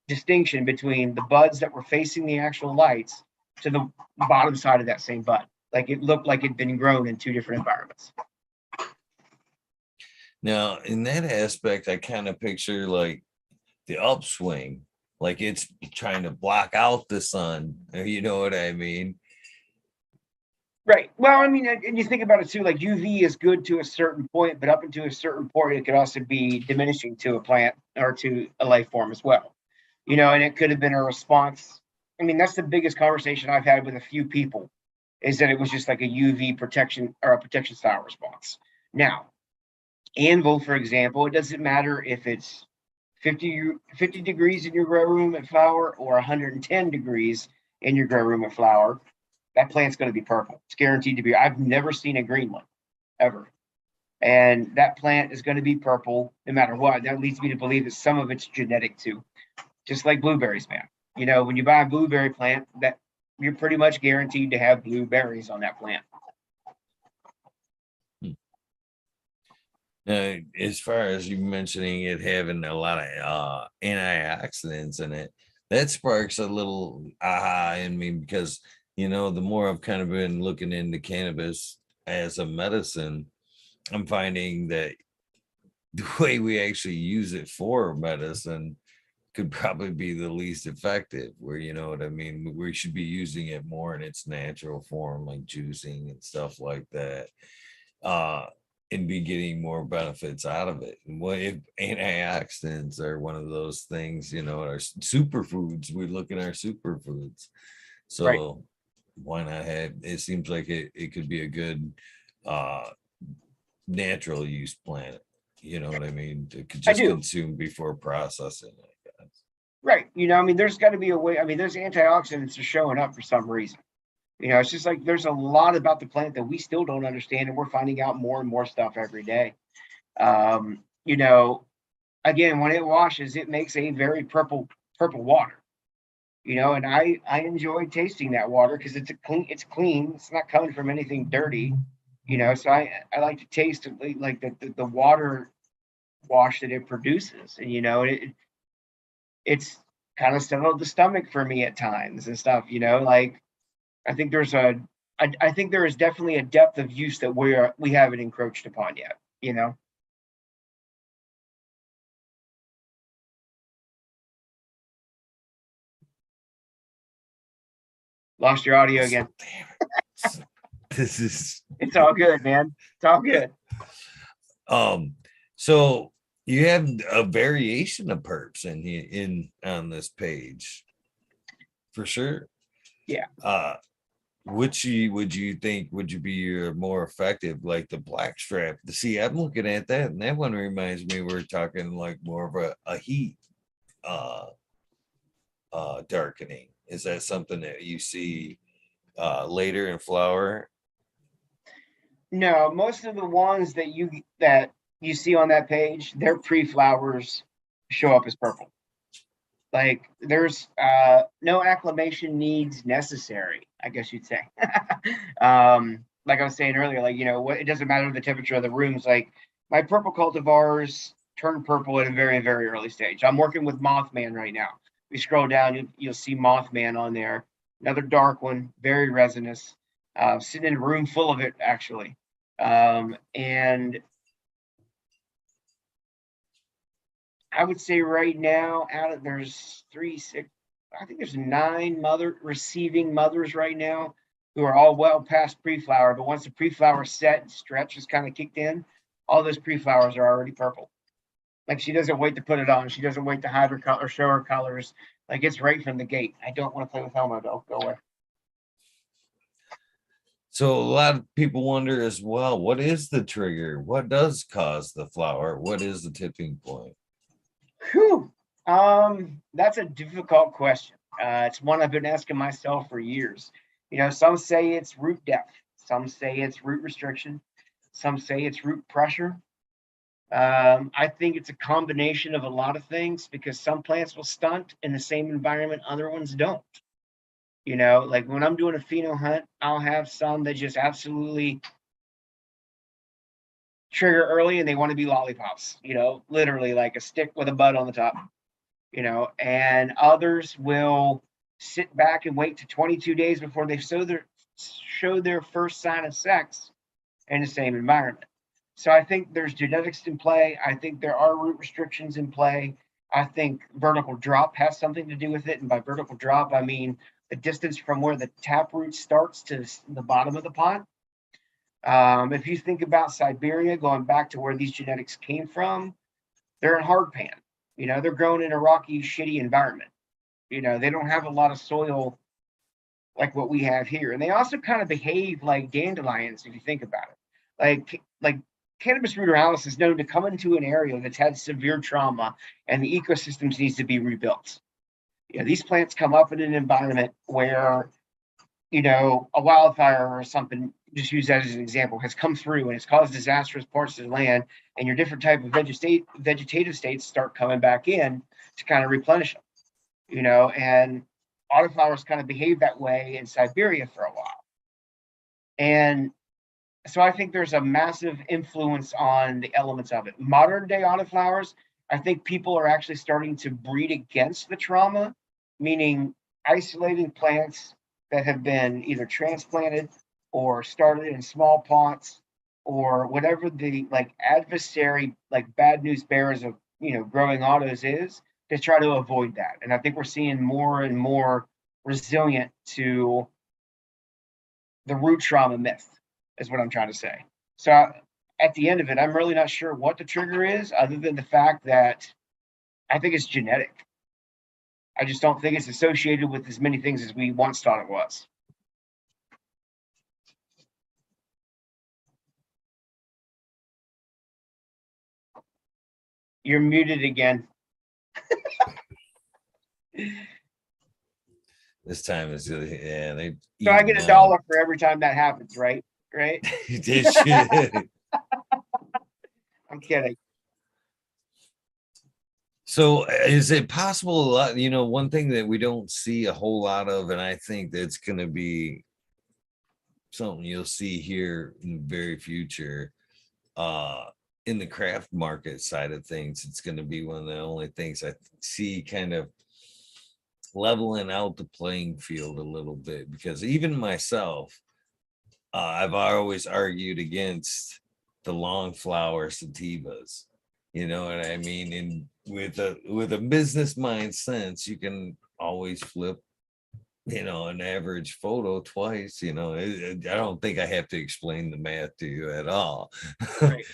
distinction between the buds that were facing the actual lights to the bottom side of that same bud. Like it looked like it'd been grown in two different environments. Now, in that aspect, I kind of picture like the upswing, like it's trying to block out the sun. You know what I mean? Right. Well, I mean, and you think about it too, like UV is good to a certain point, but up until a certain point, it could also be diminishing to a plant or to a life form as well. And it could have been a response. I mean, that's the biggest conversation I've had with a few people, is that it was just like a UV protection or a protection style response. Now, anvil, for example, it doesn't matter if it's 50 degrees in your grow room at flower or 110 degrees in your grow room at flower. That plant's going to be purple. It's guaranteed to be. I've never seen a green one, ever. And that plant is going to be purple no matter what. That leads me to believe that some of it's genetic too, just like blueberries, man. When you buy a blueberry plant, that you're pretty much guaranteed to have blueberries on that plant. As far as you mentioning it having a lot of antioxidants in it, that sparks a little aha in me, because the more I've kind of been looking into cannabis as a medicine, I'm finding that the way we actually use it for medicine could probably be the least effective, where, you know what I mean, we should be using it more in its natural form, like juicing and stuff like that, uh and be getting more benefits out of it. And what if antioxidants are one of those things, you know, our superfoods, we look at our superfoods. Right. So why not have, it seems like it could be a good uh natural use plant, you know what I mean, to I just do. consume before processing, I guess. Right. I mean, there's got to be a way. I mean, those antioxidants are showing up for some reason. It's just like there's a lot about the plant that we still don't understand, and we're finding out more and more stuff every day. Um, you know, Again, when it washes, it makes a very purple water. And I enjoy tasting that water because it's clean. It's not coming from anything dirty. So I like to taste like the water wash that it produces, and it's kind of settled the stomach for me at times and stuff. Like I think I think there is definitely a depth of use that we haven't encroached upon yet. Lost your audio again. Damn it. This is It's all good, man. It's all good. So you have a variation of perps in on this page for sure. Yeah. Which would you think would you be your more effective, like the black strap? See, I'm looking at that, and that one reminds me we're talking like more of a heat uh darkening. Is that something that you see later in flower? No, most of the ones that you see on that page, their pre-flowers show up as purple. Like there's no acclimation needs necessary, I guess you'd say. Like I was saying earlier, like what, it doesn't matter the temperature of the rooms. Like my purple cultivars turn purple at a very, very early stage. I'm working with Mothman right now. We scroll down, you'll see Mothman on there. Another dark one, very resinous. Sitting in a room full of it actually. And I would say right now, there's three, six, I think there's nine receiving mothers right now who are all well past pre-flower. But once the pre-flower set and stretch is kind of kicked in, all those pre-flowers are already purple. Like she doesn't wait to put it on. She doesn't wait to hide her color, show her colors. Like it's right from the gate. I don't want to play with Helma though. Go away. So a lot of people wonder as well, what is the trigger? What does cause the flower? What is the tipping point? Whew. That's a difficult question. It's one I've been asking myself for years. Some say it's root depth, some say it's root restriction, some say it's root pressure. I think it's a combination of a lot of things because some plants will stunt in the same environment, other ones don't. Like when I'm doing a pheno hunt, I'll have some that just absolutely trigger early and they want to be lollipops, literally like a stick with a bud on the top. And others will sit back and wait to 22 days before they show their first sign of sex in the same environment. So I think there's genetics in play. I think there are root restrictions in play. I think vertical drop has something to do with it. And by vertical drop, I mean the distance from where the taproot starts to the bottom of the pot. If you think about Siberia, going back to where these genetics came from, they're in hard pan. They're grown in a rocky, shitty environment. They don't have a lot of soil like what we have here. And they also kind of behave like dandelions, if you think about it. Like cannabis ruderalis is known to come into an area that's had severe trauma and the ecosystems needs to be rebuilt. These plants come up in an environment where, a wildfire or something, just use that as an example, has come through and it's caused disastrous parts of the land, and your different type of vegetative states start coming back in to kind of replenish them. And autoflowers kind of behave that way in Siberia for a while. And so I think there's a massive influence on the elements of it. Modern day autoflowers, I think people are actually starting to breed against the trauma, meaning isolating plants that have been either transplanted or started in small pots or whatever the like adversary, like bad news bearers of growing autos is. to try to avoid that. And I think we're seeing more and more resilient to the root trauma myth, is what I'm trying to say. So at the end of it, I'm really not sure what the trigger is, other than the fact that I think it's genetic. I just don't think it's associated with as many things as we once thought it was. You're muted again. This time is yeah. They so I get $1 for every time that happens, right? Right? I'm kidding. So is it possible, you know, one thing that we don't see a whole lot of, and I think that's going to be something you'll see here in the very future, in the craft market side of things, it's going to be one of the only things I see kind of leveling out the playing field a little bit, because even myself, I've always argued against the long flower sativas. You know what I mean? And with a business mind sense, you can always flip, you know, an average photo twice. You know, I don't think I have to explain the math to you at all. Right.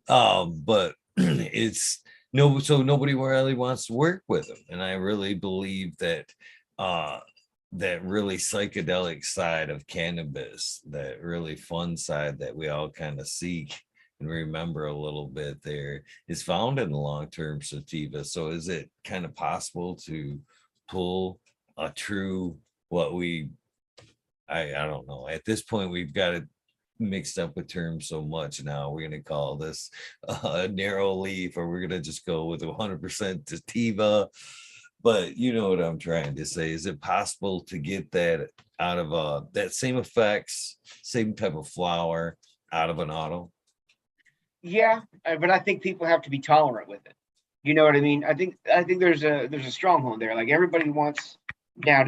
But it's no, so nobody really wants to work with them, and I really believe that that really psychedelic side of cannabis, that really fun side that we all kind of seek and remember a little bit, there is found in the long-term sativa. So is it kind of possible to pull a true, what we, I don't know, at this point we've got it mixed up with terms so much now, we're going to call this a narrow leaf, or we're going to just go with 100% sativa. But you know what I'm trying to say. Is it possible to get that out of that same effects, same type of flower out of an auto? Yeah, but I think people have to be tolerant with it. You know what I mean? I think there's a stronghold there. Like everybody wants now.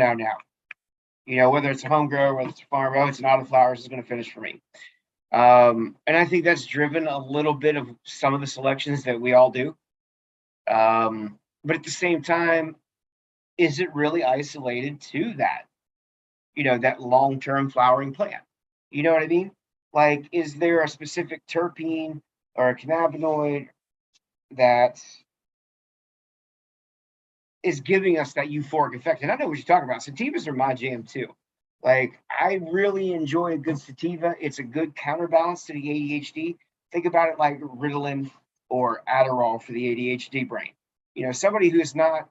You know, whether it's a home grower, whether it's a farm, oh, it's an autoflowers is going to finish for me. And I think that's driven a little bit of some of the selections that we all do. But at the same time, is it really isolated to that, you know, that long-term flowering plant? You know what I mean? Like, is there a specific terpene or a cannabinoid that is giving us that euphoric effect? And I know what you're talking about. Sativas are my jam too. Like, I really enjoy a good sativa. It's a good counterbalance to the ADHD. Think about it like Ritalin or Adderall for the ADHD brain. You know, somebody who's not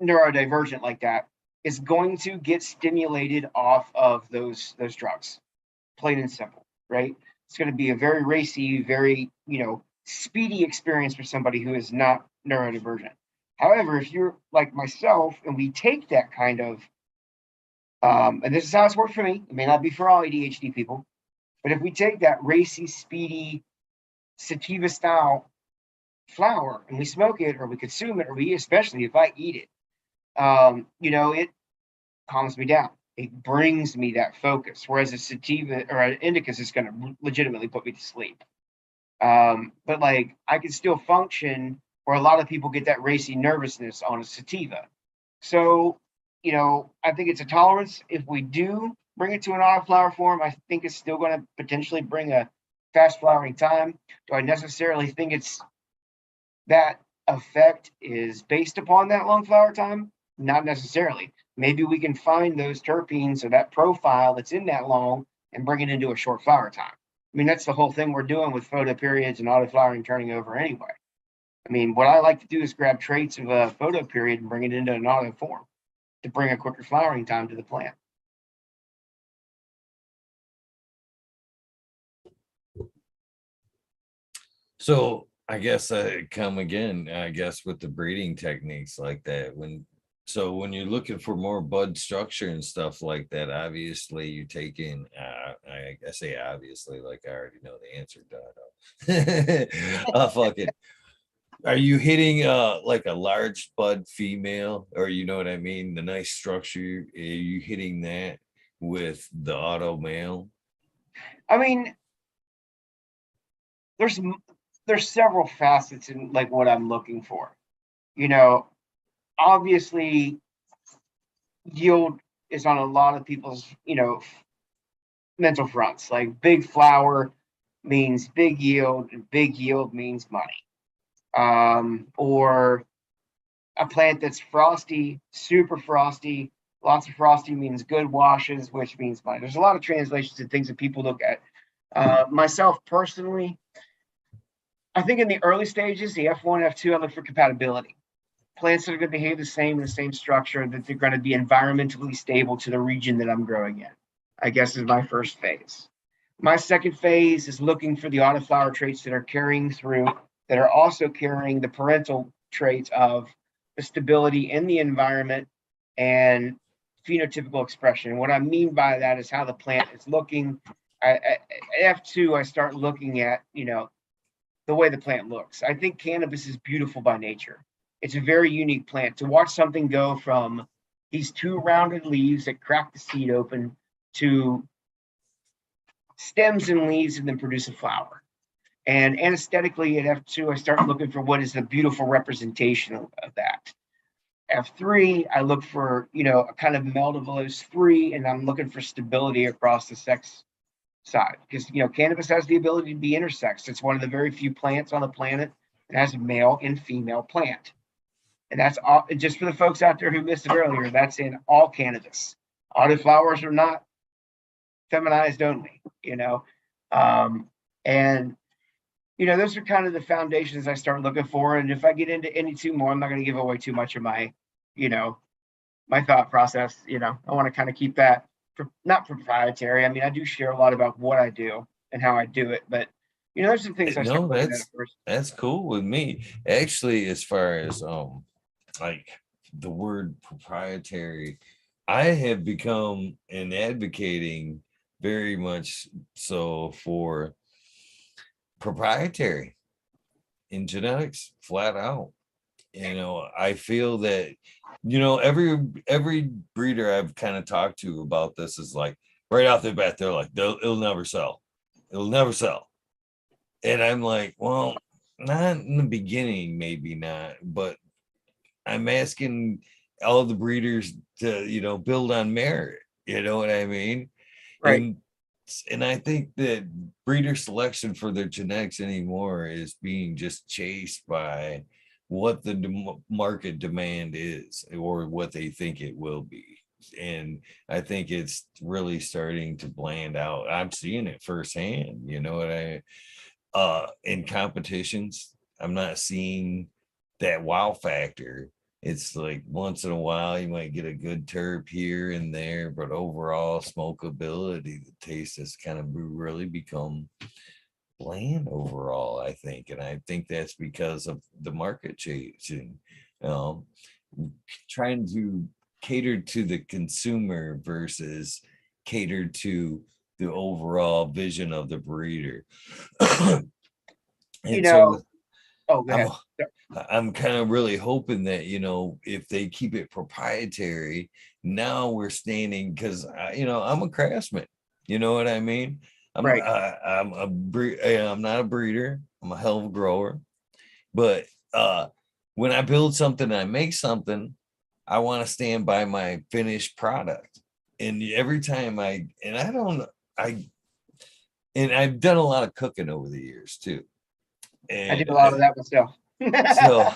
neurodivergent like that is going to get stimulated off of those drugs, plain and simple, right? It's going to be a very racy, very, you know, speedy experience for somebody who is not neurodivergent. However, if you're like myself and we take that kind of, and this is how it's worked for me, it may not be for all ADHD people, but if we take that racy, speedy, sativa style flower and we smoke it or we consume it, or we, especially if I eat it, you know, it calms me down. It brings me that focus. Whereas a sativa or an indica is going to legitimately put me to sleep. But like I can still function, where a lot of people get that racy nervousness on a sativa. So, you know, I think it's a tolerance. If we do bring it to an autoflower form, I think it's still going to potentially bring a fast flowering time. Do I necessarily think it's that effect is based upon that long flower time? Not necessarily. Maybe we can find those terpenes or that profile that's in that long and bring it into a short flower time. I mean, that's the whole thing we're doing with photoperiods and autoflowering turning over anyway. I mean, what I like to do is grab traits of a photoperiod and bring it into an auto form to bring a quicker flowering time to the plant. So I guess I come again, I guess, with the breeding techniques like that. When you're looking for more bud structure and stuff like that, obviously you're taking, I say obviously, like I already know the answer, fuck it. Are you hitting like a large bud female, or you know what I mean? The nice structure, are you hitting that with the auto male? I mean, there's there's several facets in like what I'm looking for. You know, obviously yield is on a lot of people's, mental fronts. Like big flower means big yield, and big yield means money. Or a plant that's frosty, super frosty, lots of frosty means good washes, which means money. There's a lot of translations and things that people look at. Myself personally, I think in the early stages, the F1, F2, I look for compatibility. Plants that are going to behave the same in the same structure, that they're going to be environmentally stable to the region that I'm growing in, I guess is my first phase. My second phase is looking for the autoflower traits that are carrying through, that are also carrying the parental traits of the stability in the environment and phenotypical expression. And what I mean by that is how the plant is looking. At F2, I start looking at, the way the plant looks. I think cannabis is beautiful by nature. It's a very unique plant. To watch something go from these two rounded leaves that crack the seed open to stems and leaves and then produce a flower. And anesthetically at F2, I start looking for what is the beautiful representation of that. F3, I look for, a kind of meld of those three, and I'm looking for stability across the sex side. Because, cannabis has the ability to be intersex. It's one of the very few plants on the planet that has a male and female plant. And that's all, just for the folks out there who missed it earlier, that's in all cannabis. Autoflowers are not feminized only, and those are kind of the foundations I start looking for. And if I get into any two more, I'm not going to give away too much of my, my thought process. I want to kind of keep that not proprietary. I mean, I do share a lot about what I do and how I do it, but there's some things I start looking at first. That's cool with me. Actually, as far as like the word proprietary, I have become an advocating very much so for proprietary in genetics, flat out. I feel that every breeder I've kind of talked to about this is like right off the bat, they're like, it'll never sell. It'll never sell. And I'm like, well, not in the beginning, maybe not, but I'm asking all the breeders to, build on merit. You know what I mean? Right. And I think that breeder selection for their genetics anymore is being just chased by what the market demand is or what they think it will be. And I think it's really starting to bland out. I'm seeing it firsthand, in competitions. I'm not seeing that wow factor. It's like once in a while you might get a good terp here and there, but overall smokability, the taste has kind of really become bland overall, I think. And I think that's because of the market changing, um, trying to cater to the consumer versus cater to the overall vision of the breeder. And so oh, go ahead. I'm kind of really hoping that, if they keep it proprietary, now we're standing because, I'm a craftsman. You know what I mean? I'm Right. I'm not a breeder. I'm a hell of a grower. But when I build something, I make something, I want to stand by my finished product. And every time I've done a lot of cooking over the years too. And I did a lot of that myself. so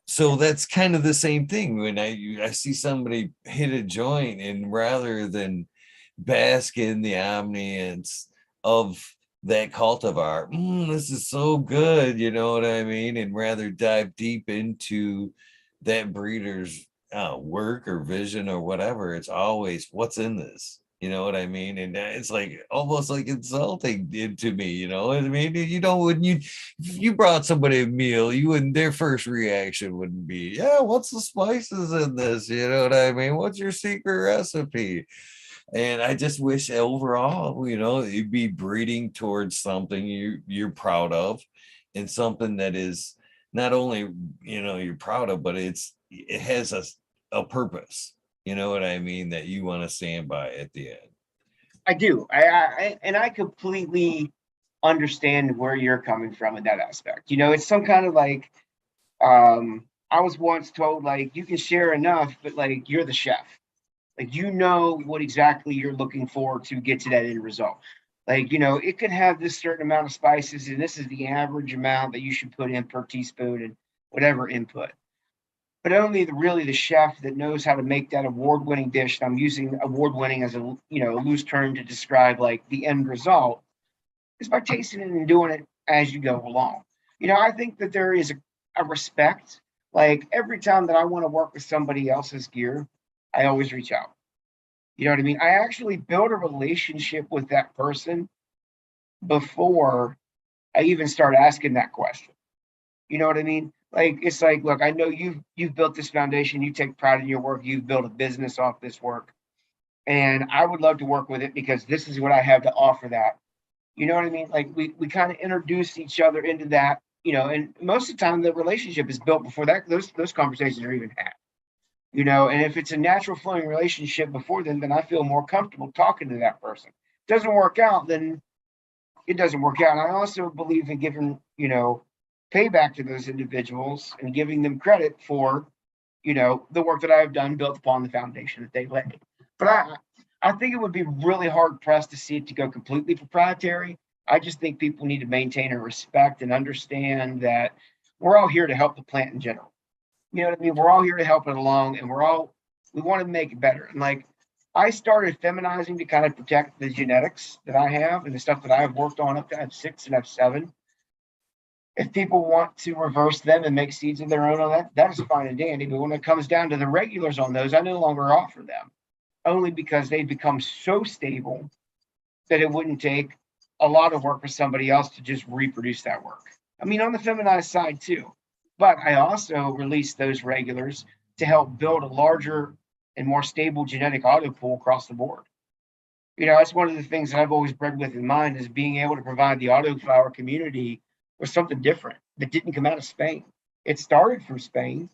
so that's kind of the same thing when I see somebody hit a joint, and rather than bask in the omniscience of that cultivar, this is so good, you know what I mean, and rather dive deep into that breeder's work or vision or whatever, it's always what's in this. You know what I mean? And it's like almost like insulting to me, you know what I mean? When you brought somebody a meal, their first reaction wouldn't be, yeah, what's the spices in this? You know what I mean? What's your secret recipe? And I just wish overall, you'd be breeding towards something you're proud of, and something that is not only, you're proud of, but it has a purpose. You know what I mean? That you want to stand by at the end. I do. I completely understand where you're coming from in that aspect. It's some kind of like, I was once told, like, you can share enough, but like you're the chef. Like, what exactly you're looking for to get to that end result. Like, it could have this certain amount of spices, and this is the average amount that you should put in per teaspoon and whatever input. But only really the chef that knows how to make that award-winning dish. And I'm using award-winning as a loose term to describe like the end result, is by tasting it and doing it as you go along. I think that there is a respect. Like, every time that I want to work with somebody else's gear, I always reach out. You know what I mean? I actually build a relationship with that person before I even start asking that question. You know what I mean? Like, it's like, look, I know you've built this foundation, you take pride in your work, you've built a business off this work, and I would love to work with it because this is what I have to offer that. You know what I mean? Like, we kind of introduce each other into that, and most of the time the relationship is built before that those conversations are even had. And if it's a natural flowing relationship before then I feel more comfortable talking to that person. If it doesn't work out, then it doesn't work out. And I also believe in giving, payback to those individuals and giving them credit for, the work that I have done built upon the foundation that they laid. But I think it would be really hard pressed to see it to go completely proprietary. I just think people need to maintain a respect and understand that we're all here to help the plant in general. You know what I mean? We're all here to help it along, and we want to make it better. And like, I started feminizing to kind of protect the genetics that I have and the stuff that I've worked on up to Ep6 and Ep7. If people want to reverse them and make seeds of their own on that is fine and dandy. But when it comes down to the regulars on those, I no longer offer them, only because they've become so stable that it wouldn't take a lot of work for somebody else to just reproduce that work. I mean, on the feminized side too. But I also release those regulars to help build a larger and more stable genetic auto pool across the board. That's one of the things that I've always bred with in mind, is being able to provide the autoflower community with something different that didn't come out of Spain. It started from Spain,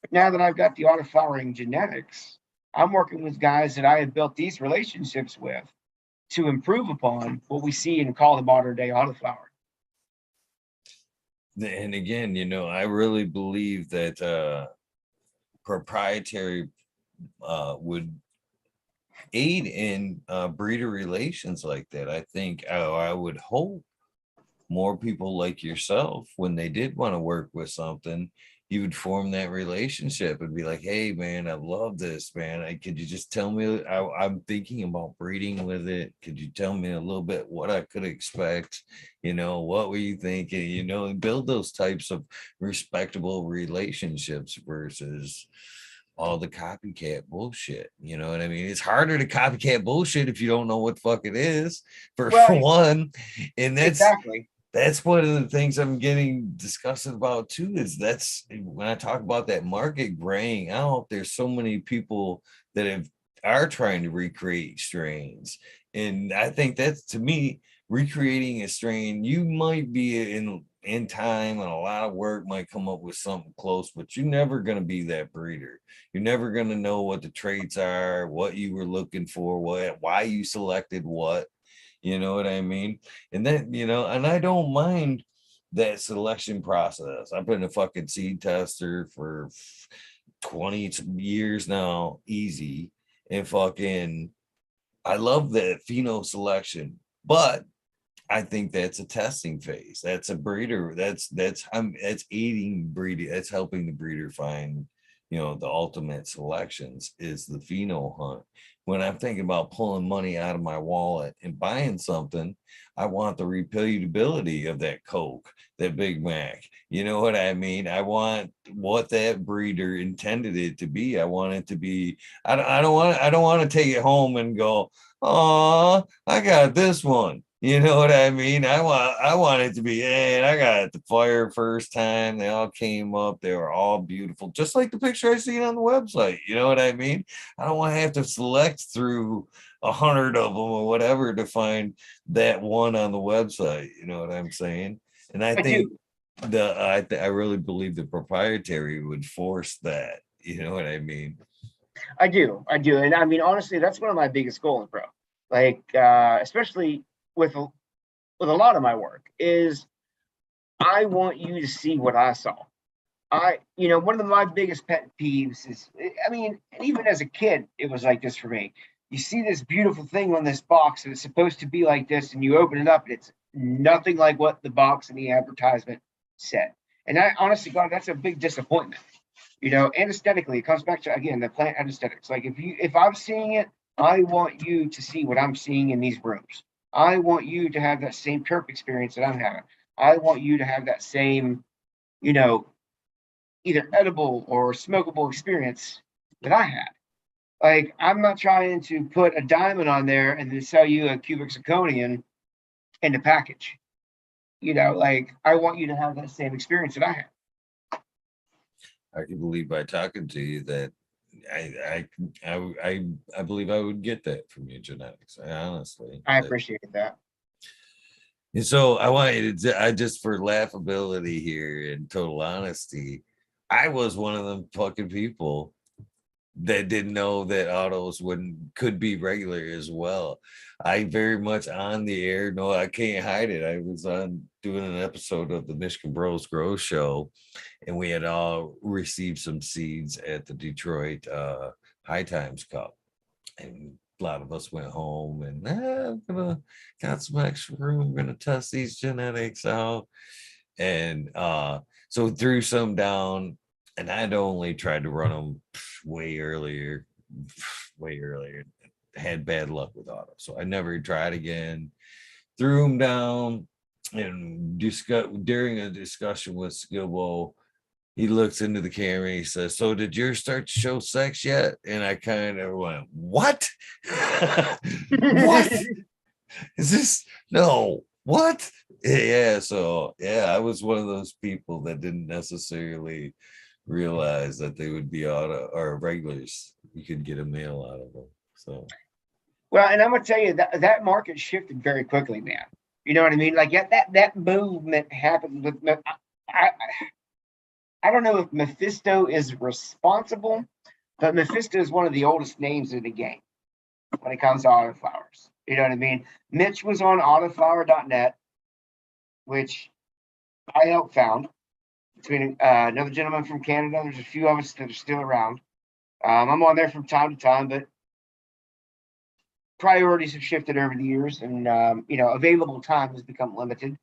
but now that I've got the autoflowering genetics, I'm working with guys that I have built these relationships with to improve upon what we see and call the modern day autoflower. And again, I really believe that proprietary would aid in breeder relations like that. I think I would hope more people like yourself, when they did want to work with something, you would form that relationship and be like, hey man, I love this, man. Could you just tell me, I'm thinking about breeding with it. Could you tell me a little bit what I could expect? What were you thinking? And build those types of respectable relationships versus all the copycat bullshit. You know what I mean? It's harder to copycat bullshit if you don't know what the fuck it is, for one. And that's one of the things I'm getting disgusted about too, is that's when I talk about that market graying out, there's so many people that are trying to recreate strains. And I think that's, to me, recreating a strain, you might be in time, and a lot of work might come up with something close, but you're never going to be that breeder. You're never going to know what the traits are, what you were looking for, why you selected what. You know what I mean? And then, and I don't mind that selection process. I've been a fucking seed tester for 20 years now, easy. And fucking, I love that pheno selection, but I think that's a testing phase. That's a breeder. That's aiding breeding. That's helping the breeder find, the ultimate selections, is the pheno hunt. When I'm thinking about pulling money out of my wallet and buying something, I want the repeatability of that Coke, that Big Mac. You know what I mean? I want what that breeder intended it to be. I want it to be, I don't want to take it home and go, oh, I got this one. You know what I mean? I want it to be, hey, I got it the fire first time. They all came up. They were all beautiful, just like the picture I seen on the website. You know what I mean? I don't want to have to select through 100 of them or whatever to find that one on the website. You know what I'm saying? And I think I really believe the proprietary would force that. You know what I mean? I do. And I mean, honestly, that's one of my biggest goals, bro. Like, especially with with a lot of my work is I want you to see what I saw. One of my biggest pet peeves is, I mean, even as a kid, it was like this for me. You see this beautiful thing on this box, and it's supposed to be like this, and you open it up, and it's nothing like what the box and the advertisement said. And I, honestly, God, that's a big disappointment. And aesthetically, it comes back to, again, the plant aesthetics. Like if I'm seeing it, I want you to see what I'm seeing in these rooms. I want you to have that same terp experience that I'm having. I want you to have that same, you know, either edible or smokable experience that I had. Like, I'm not trying to put a diamond on there and then sell you a cubic zirconian in the package. Like, I want you to have that same experience that I had. I can believe by talking to you that I believe I would get that from your genetics. Honestly, I appreciate that. And so I want you to, I just for laughability here and total honesty, I was one of them fucking people that didn't know that autos could be regular as well. I very much on the air. No, I can't hide it. I was on doing an episode of the Michigan Bros Grow Show, and we had all received some seeds at the Detroit High Times Cup, and a lot of us went home and I'm gonna got some extra room. I'm gonna test these genetics out, and so threw some down, and I'd only tried to run them way earlier. Had bad luck with auto, so I never tried again. Threw them down, and during a discussion with Skilbo, he looks into the camera and he says, "So did yours start to show sex yet?" And I kind of went, "What? What is this? No, what?" Yeah. So yeah, I was one of those people that didn't necessarily realize that they would be auto or regulars. You could get a male out of them. So well, and I'm gonna tell you that market shifted very quickly, man. You know what I mean? Like that movement happened with I don't know if Mephisto is responsible, but Mephisto is one of the oldest names in the game when it comes to autoflowers. You know what I mean? Mitch was on autoflower.net, which I helped found between another gentleman from Canada. There's a few of us that are still around. I'm on there from time to time, but priorities have shifted over the years, and available time has become limited.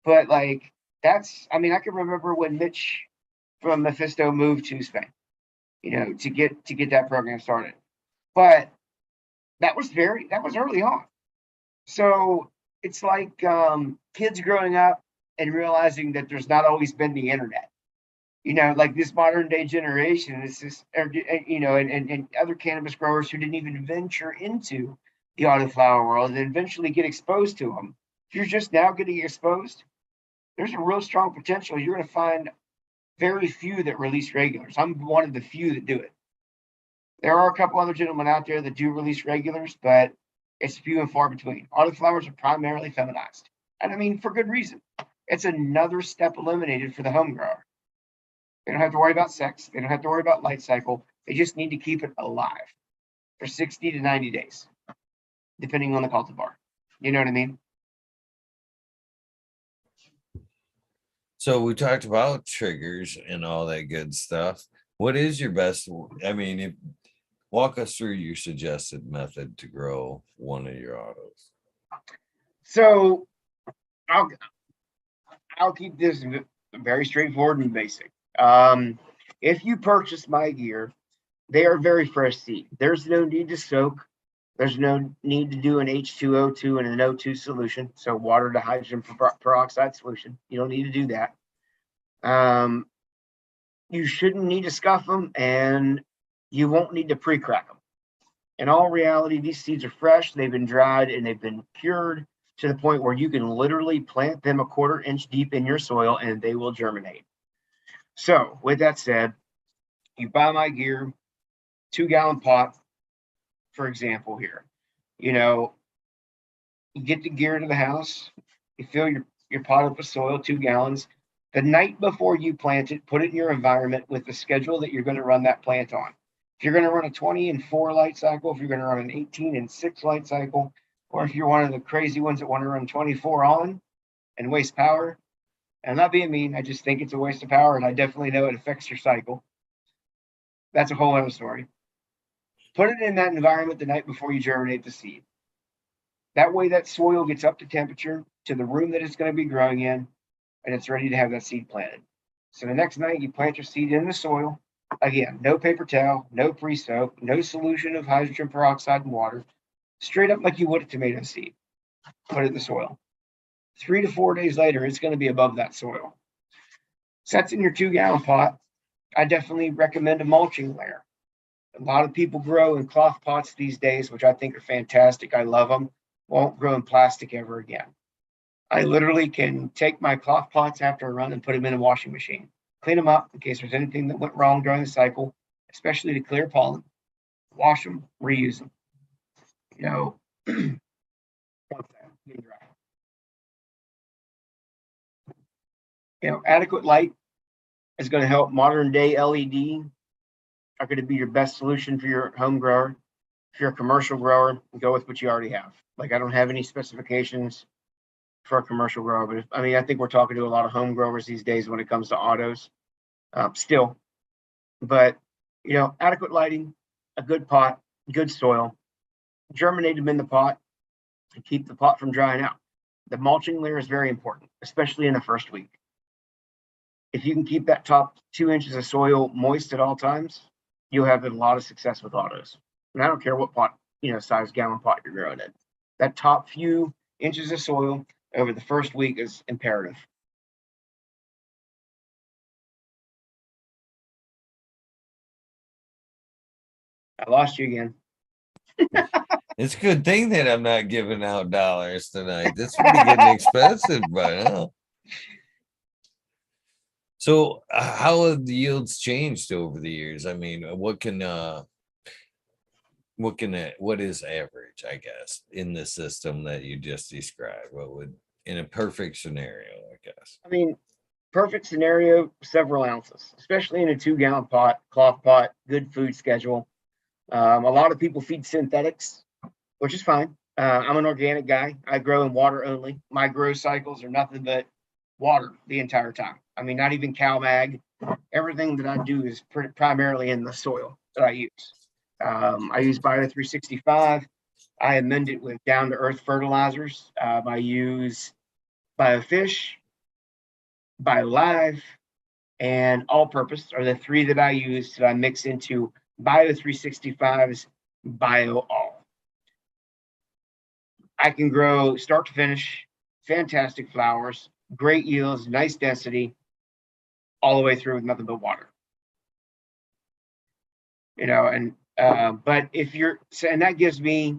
But like I can remember when Mitch from Mephisto moved to Spain, to get that program started. But that was early on. So it's like kids growing up and realizing that there's not always been the internet. Like this modern day generation, it's just, and other cannabis growers who didn't even venture into the autoflower world and eventually get exposed to them. If you're just now getting exposed, there's a real strong potential. You're going to find very few that release regulars. I'm one of the few that do it. There are a couple other gentlemen out there that do release regulars, but it's few and far between. Autoflowers are primarily feminized. And I mean, for good reason. It's another step eliminated for the home grower. They don't have to worry about sex. They don't have to worry about light cycle. They just need to keep it alive for 60 to 90 days, depending on the cultivar. You know what I mean? So we talked about triggers and all that good stuff. What is your best? I mean, walk us through your suggested method to grow one of your autos. So I'll keep this very straightforward and basic. If you purchase my gear, they are very fresh seed. There's no need to soak. There's no need to do an H2O2 and an O2 solution, so water to hydrogen peroxide solution. You don't need to do that. You shouldn't need to scuff them, and you won't need to pre-crack them. In all reality, these seeds are fresh. They've been dried and they've been cured to the point where you can literally plant them a 1/4 inch deep in your soil and they will germinate. So with that said, you buy my gear, 2-gallon pot, for example here. You get the gear to the house, you fill your pot up with soil, 2 gallons. The night before you plant it, put it in your environment with the schedule that you're going to run that plant on. If you're going to run a 20 and 4 light cycle, if you're going to run an 18 and 6 light cycle, Or if you're one of the crazy ones that want to run 24 on and waste power, and I'm not being mean, I just think it's a waste of power, and I definitely know it affects your cycle. That's a whole other story. Put it in that environment the night before you germinate the seed. That way, that soil gets up to temperature to the room that it's going to be growing in, and it's ready to have that seed planted. So the next night, you plant your seed in the soil. Again, no paper towel, no pre-soak, no solution of hydrogen peroxide and water. Straight up like you would a tomato seed. Put it in the soil. 3 to 4 days later, it's going to be above that soil. Sets in your 2-gallon pot. I definitely recommend a mulching layer. A lot of people grow in cloth pots these days, which I think are fantastic. I love them. Won't grow in plastic ever again. I literally can take my cloth pots after a run and put them in a washing machine. Clean them up in case there's anything that went wrong during the cycle, especially to clear pollen. Wash them, reuse them. You know, adequate light is going to help. Modern day LED are going to be your best solution for your home grower. If you're a commercial grower, go with what you already have. Like, I don't have any specifications for a commercial grower, but I think we're talking to a lot of home growers these days when it comes to autos still. But, adequate lighting, a good pot, good soil, germinate them in the pot and keep the pot from drying out. The mulching layer is very important, especially in the first week. If you can keep that top 2 inches of soil moist at all times, you'll have a lot of success with autos. And I don't care what pot, size gallon pot you're growing in. That top few inches of soil over the first week is imperative. I lost you again. It's a good thing that I'm not giving out dollars tonight. This would be getting expensive by now. So how have the yields changed over the years? I mean, what is average, I guess, in the system that you just described? What would, in a perfect scenario, I guess? Perfect scenario, several ounces, especially in a 2-gallon pot, cloth pot, good food schedule. A lot of people feed synthetics, which is fine. I'm an organic guy. I grow in water only. My grow cycles are nothing but water the entire time. Not even cow mag. Everything that I do is primarily in the soil that I use. I use Bio 365. I amend it with down to earth fertilizers. I use BioFish, BioLive, and All Purpose are the 3 that I use that I mix into Bio 365's Bio All. I can grow start to finish, fantastic flowers, great yields, nice density, all the way through with nothing but water. But if you're, and that gives me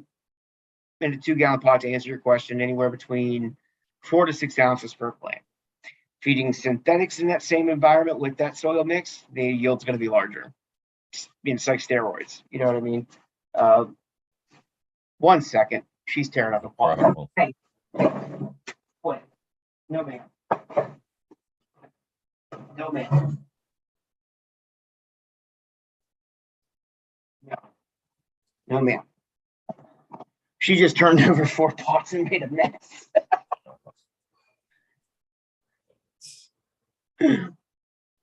in a 2-gallon pot, to answer your question, anywhere between 4 to 6 ounces per plant. Feeding synthetics in that same environment with that soil mix, the yield's going to be larger. It's like steroids. You know what I mean? 1 second. She's tearing up a pot. Hey, wait. No, ma'am. No, ma'am. No, ma'am. She just turned over 4 pots and made a mess.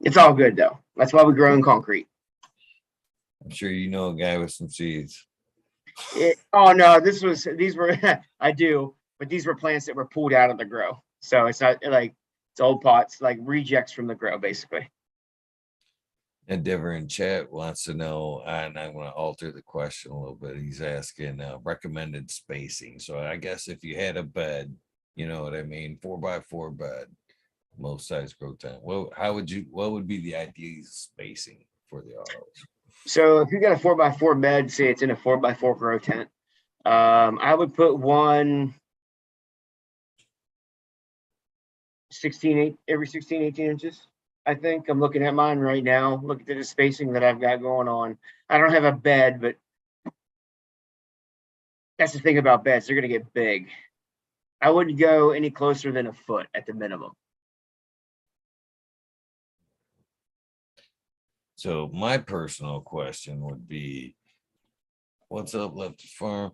It's all good, though. That's why we grow in concrete. I'm sure you know a guy with some seeds. Oh, no, these were, I do, but these were plants that were pulled out of the grow. So it's not like, it's old pots, like rejects from the grow, basically. Endeavor in chat wants to know, and I'm going to alter the question a little bit. He's asking recommended spacing. So I guess if you had a bed, you know what I mean, 4x4 bed, most size grow tent. Well, what would be the ideal spacing for the autos? So if you got a 4x4 bed, say it's in a 4x4 grow tent, I would put one every 16, 18 inches. I think I'm looking at mine right now. Look at the spacing that I've got going on. I don't have a bed, but that's the thing about beds. They're going to get big. I wouldn't go any closer than a foot at the minimum. So my personal question would be, what's up, Lefty Farm?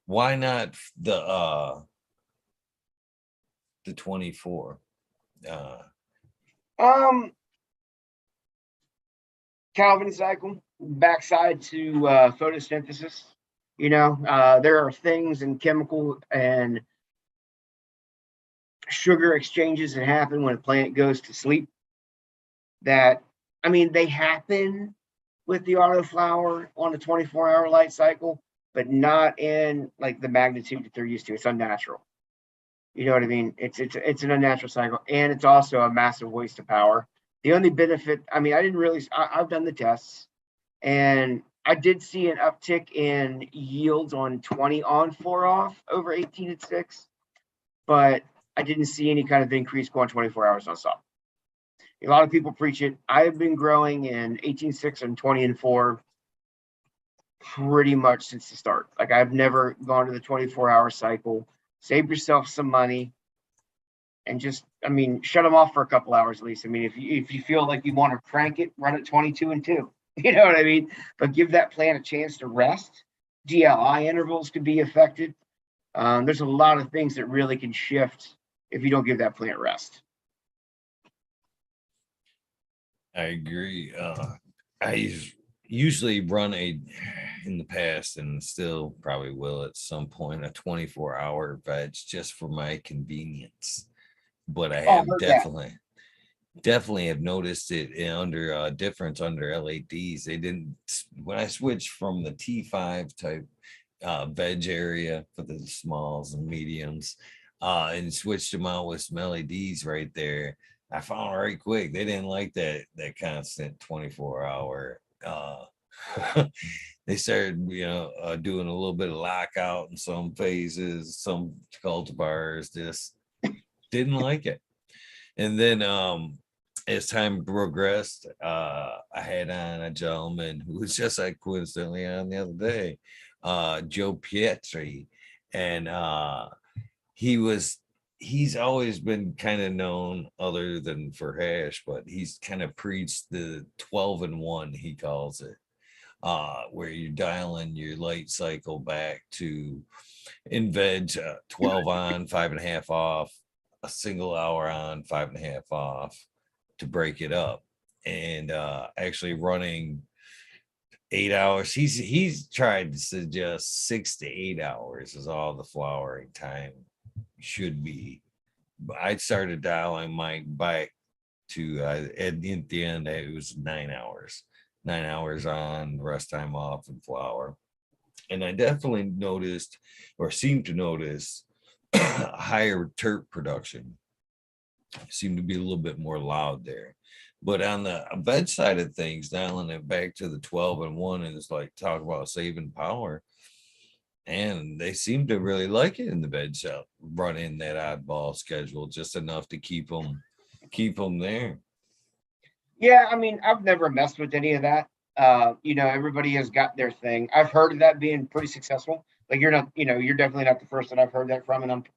Why not the 24? Um, Calvin cycle, backside to photosynthesis. There are things in chemical and sugar exchanges that happen when a plant goes to sleep that, I mean, they happen with the autoflower on a 24-hour light cycle, but not in like the magnitude that they're used to. It's unnatural. You know what I mean? It's an unnatural cycle, and it's also a massive waste of power. The only benefit, I mean, I didn't really. I've done the tests, and I did see an uptick in yields on 20 on 4 off over 18 at 6, but I didn't see any kind of increase going 24 hours on stop. A lot of people preach it. I've been growing in 18.6 and 20 and 4 pretty much since the start. Like I've never gone to the 24-hour cycle. Save yourself some money and just, I mean, shut them off for a couple hours at least. I mean, if you feel like you want to crank it, run it 22 and 2. You know what I mean? But give that plant a chance to rest. DLI intervals could be affected. There's a lot of things that really can shift if you don't give that plant rest. I agree. I usually run in the past and still probably will at some point, a 24-hour veg just for my convenience. But I Oh, have heard that. definitely have noticed it under difference under LADs. They didn't, when I switched from the T5 type veg area for the smalls and mediums and switched them out with some LEDs right there. I found right quick they didn't like that constant 24-hour. They started, doing a little bit of lockout in some phases. Some cultivars just didn't like it. And then as time progressed, I had on a gentleman who was just like coincidentally on the other day, Joe Pietri, and he's always been kind of known other than for hash, but he's kind of preached the 12 and 1, he calls it, where you're dialing your light cycle back to in veg 12 on, 5.5 off, a single hour on, 5.5 off to break it up, and actually running 8 hours. He's tried to suggest 6 to 8 hours is all the flowering time should be. But I started dialing mine back to at the end it was 9 hours, 9 hours on, rest time off, and flower. And I definitely noticed or seemed to notice higher terp production. Seemed to be a little bit more loud there. But on the veg side of things, dialing it back to the 12 and 1, and it's like talk about saving power. And they seem to really like it in the veg shop, running that oddball schedule just enough to keep them there. Yeah, I mean, I've never messed with any of that. Everybody has got their thing. I've heard of that being pretty successful. Like you're not, you're definitely not the first that I've heard that from, and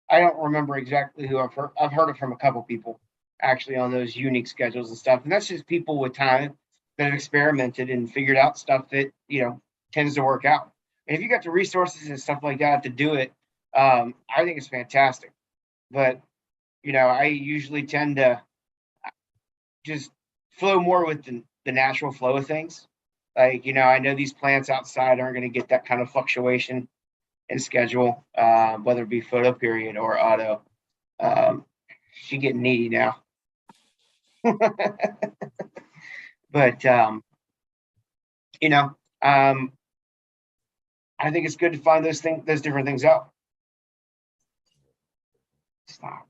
I don't remember exactly who I've heard. I've heard it from a couple people actually on those unique schedules and stuff. And that's just people with time that have experimented and figured out stuff that tends to work out. And if you got the resources and stuff like that to do it, I think it's fantastic. But I usually tend to just flow more with the natural flow of things. Like, I know these plants outside aren't going to get that kind of fluctuation in schedule, whether it be photo period or auto. She getting needy now. But, I think it's good to find those different things out. Stop.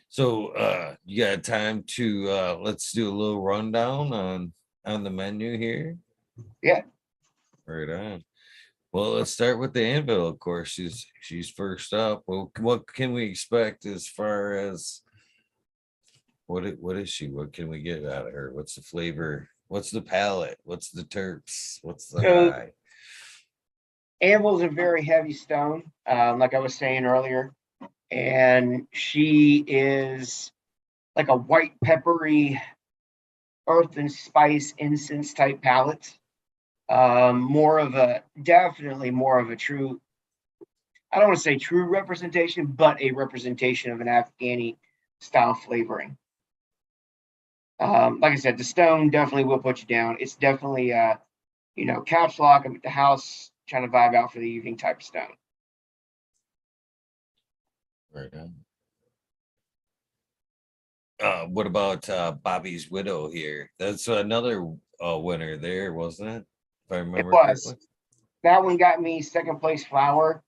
So you got time to let's do a little rundown on the menu here. Yeah. Right on. Well, let's start with the anvil. Of course, she's first up. Well, what can we expect as far as what is she? What can we get out of her? What's the flavor? What's the palate? What's the terps? What's the So high? Anvil's a very heavy stone, like I was saying earlier, and she is like a white peppery earth and spice incense type palette. Definitely more of a true I don't want to say true representation, but a representation of an Afghani style flavoring. Like I said, the stone definitely will put you down. It's definitely caps lock. I'm at the house trying to vibe out for the evening type of stone. Right on. What about Bobby's Widow here? That's another winner there, wasn't it? If I It remember was. correctly. That one got me second place flower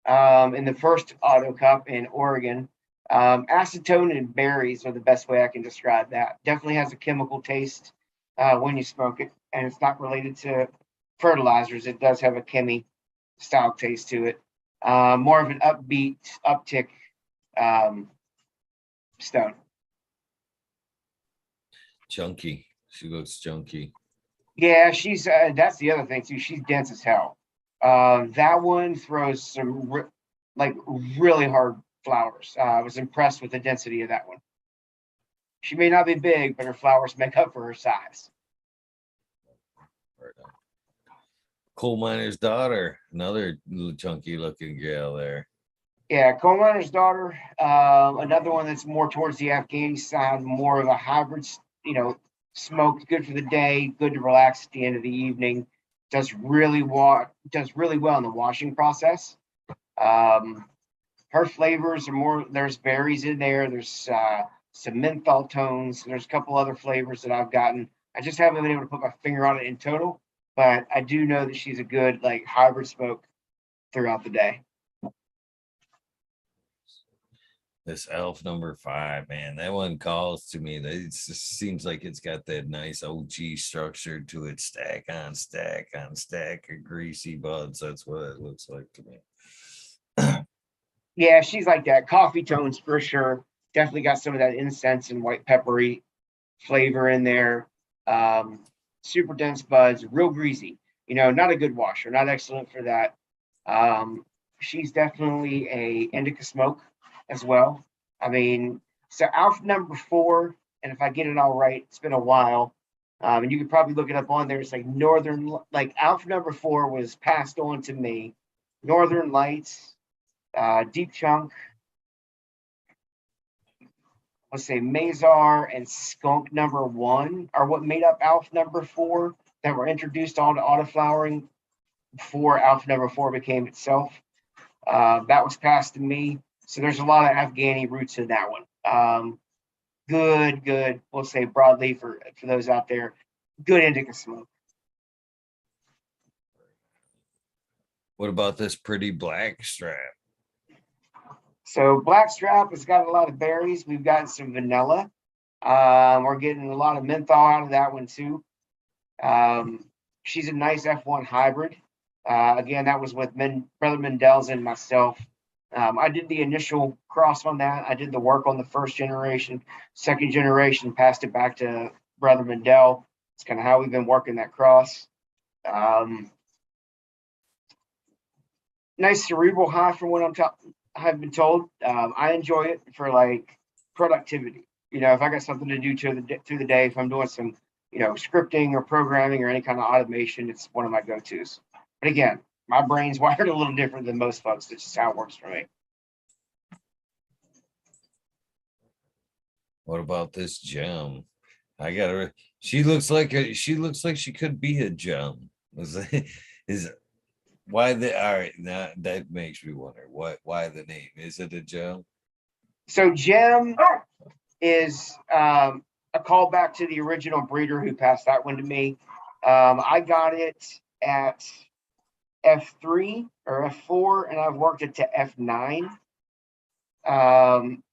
in the first Auto Cup in Oregon. Acetone and berries are the best way I can describe that. Definitely has a chemical taste when you smoke it, and it's not related to fertilizers. It does have a chemi style taste to it. More of an upbeat, uptick stone. Chunky. She looks chunky. Yeah, she's that's the other thing too. She's dense as hell. That one throws some really hard flowers. I was impressed with the density of that one. She may not be big, but her flowers make up for her size. Right on. Coal miner's daughter, another chunky looking gal there. Yeah, coal miner's daughter, another one that's more towards the Afghani side, more of a hybrid, smoked, good for the day, good to relax at the end of the evening. Does really well in the washing process. Her flavors are more. There's berries in there. There's some menthol tones. There's a couple other flavors that I've gotten. I just haven't been able to put my finger on it in total, but I do know that she's a good hybrid smoke throughout the day. This elf number 5, man, that one calls to me. That it just seems like it's got that nice OG structure to it, stack on stack on stack of greasy buds. That's what it looks like to me. Yeah, she's like that. Coffee tones for sure. Definitely got some of that incense and white peppery flavor in there. Super dense buds, real greasy. Not a good washer, not excellent for that. She's definitely a indica smoke as well. I mean, so Alpha number 4, and if I get it all right, it's been a while. And you could probably look it up on there. It's Alpha number 4 was passed on to me. Northern Lights, Deep Chunk, let's say Mazar and Skunk number 1 are what made up Alpha number 4 that were introduced onto autoflowering before Alpha number 4 became itself. That was passed to me. So there's a lot of Afghani roots in that one. Good. We'll say broadly for those out there, good indica smoke. What about this pretty black strap? So Blackstrap has got a lot of berries. We've gotten some vanilla. We're getting a lot of menthol out of that one too. She's a nice F1 hybrid. Again, that was with Brother Mendel's and myself. I did the initial cross on that. I did the work on the first generation, second generation, passed it back to Brother Mendel. It's kind of how we've been working that cross. Nice cerebral high from what I've been told. I enjoy it for productivity. If I got something to do through the day, if I'm doing some, scripting or programming or any kind of automation, it's one of my go-tos. But again, my brain's wired a little different than most folks. It's just how it works for me. What about this gem? I got her. She looks like she could be a gem. Is why the all right now that makes me wonder why the name. Is it a gem? So gem is a callback to the original breeder who passed that one to me. I got it at F3 or F4, and I've worked it to F9.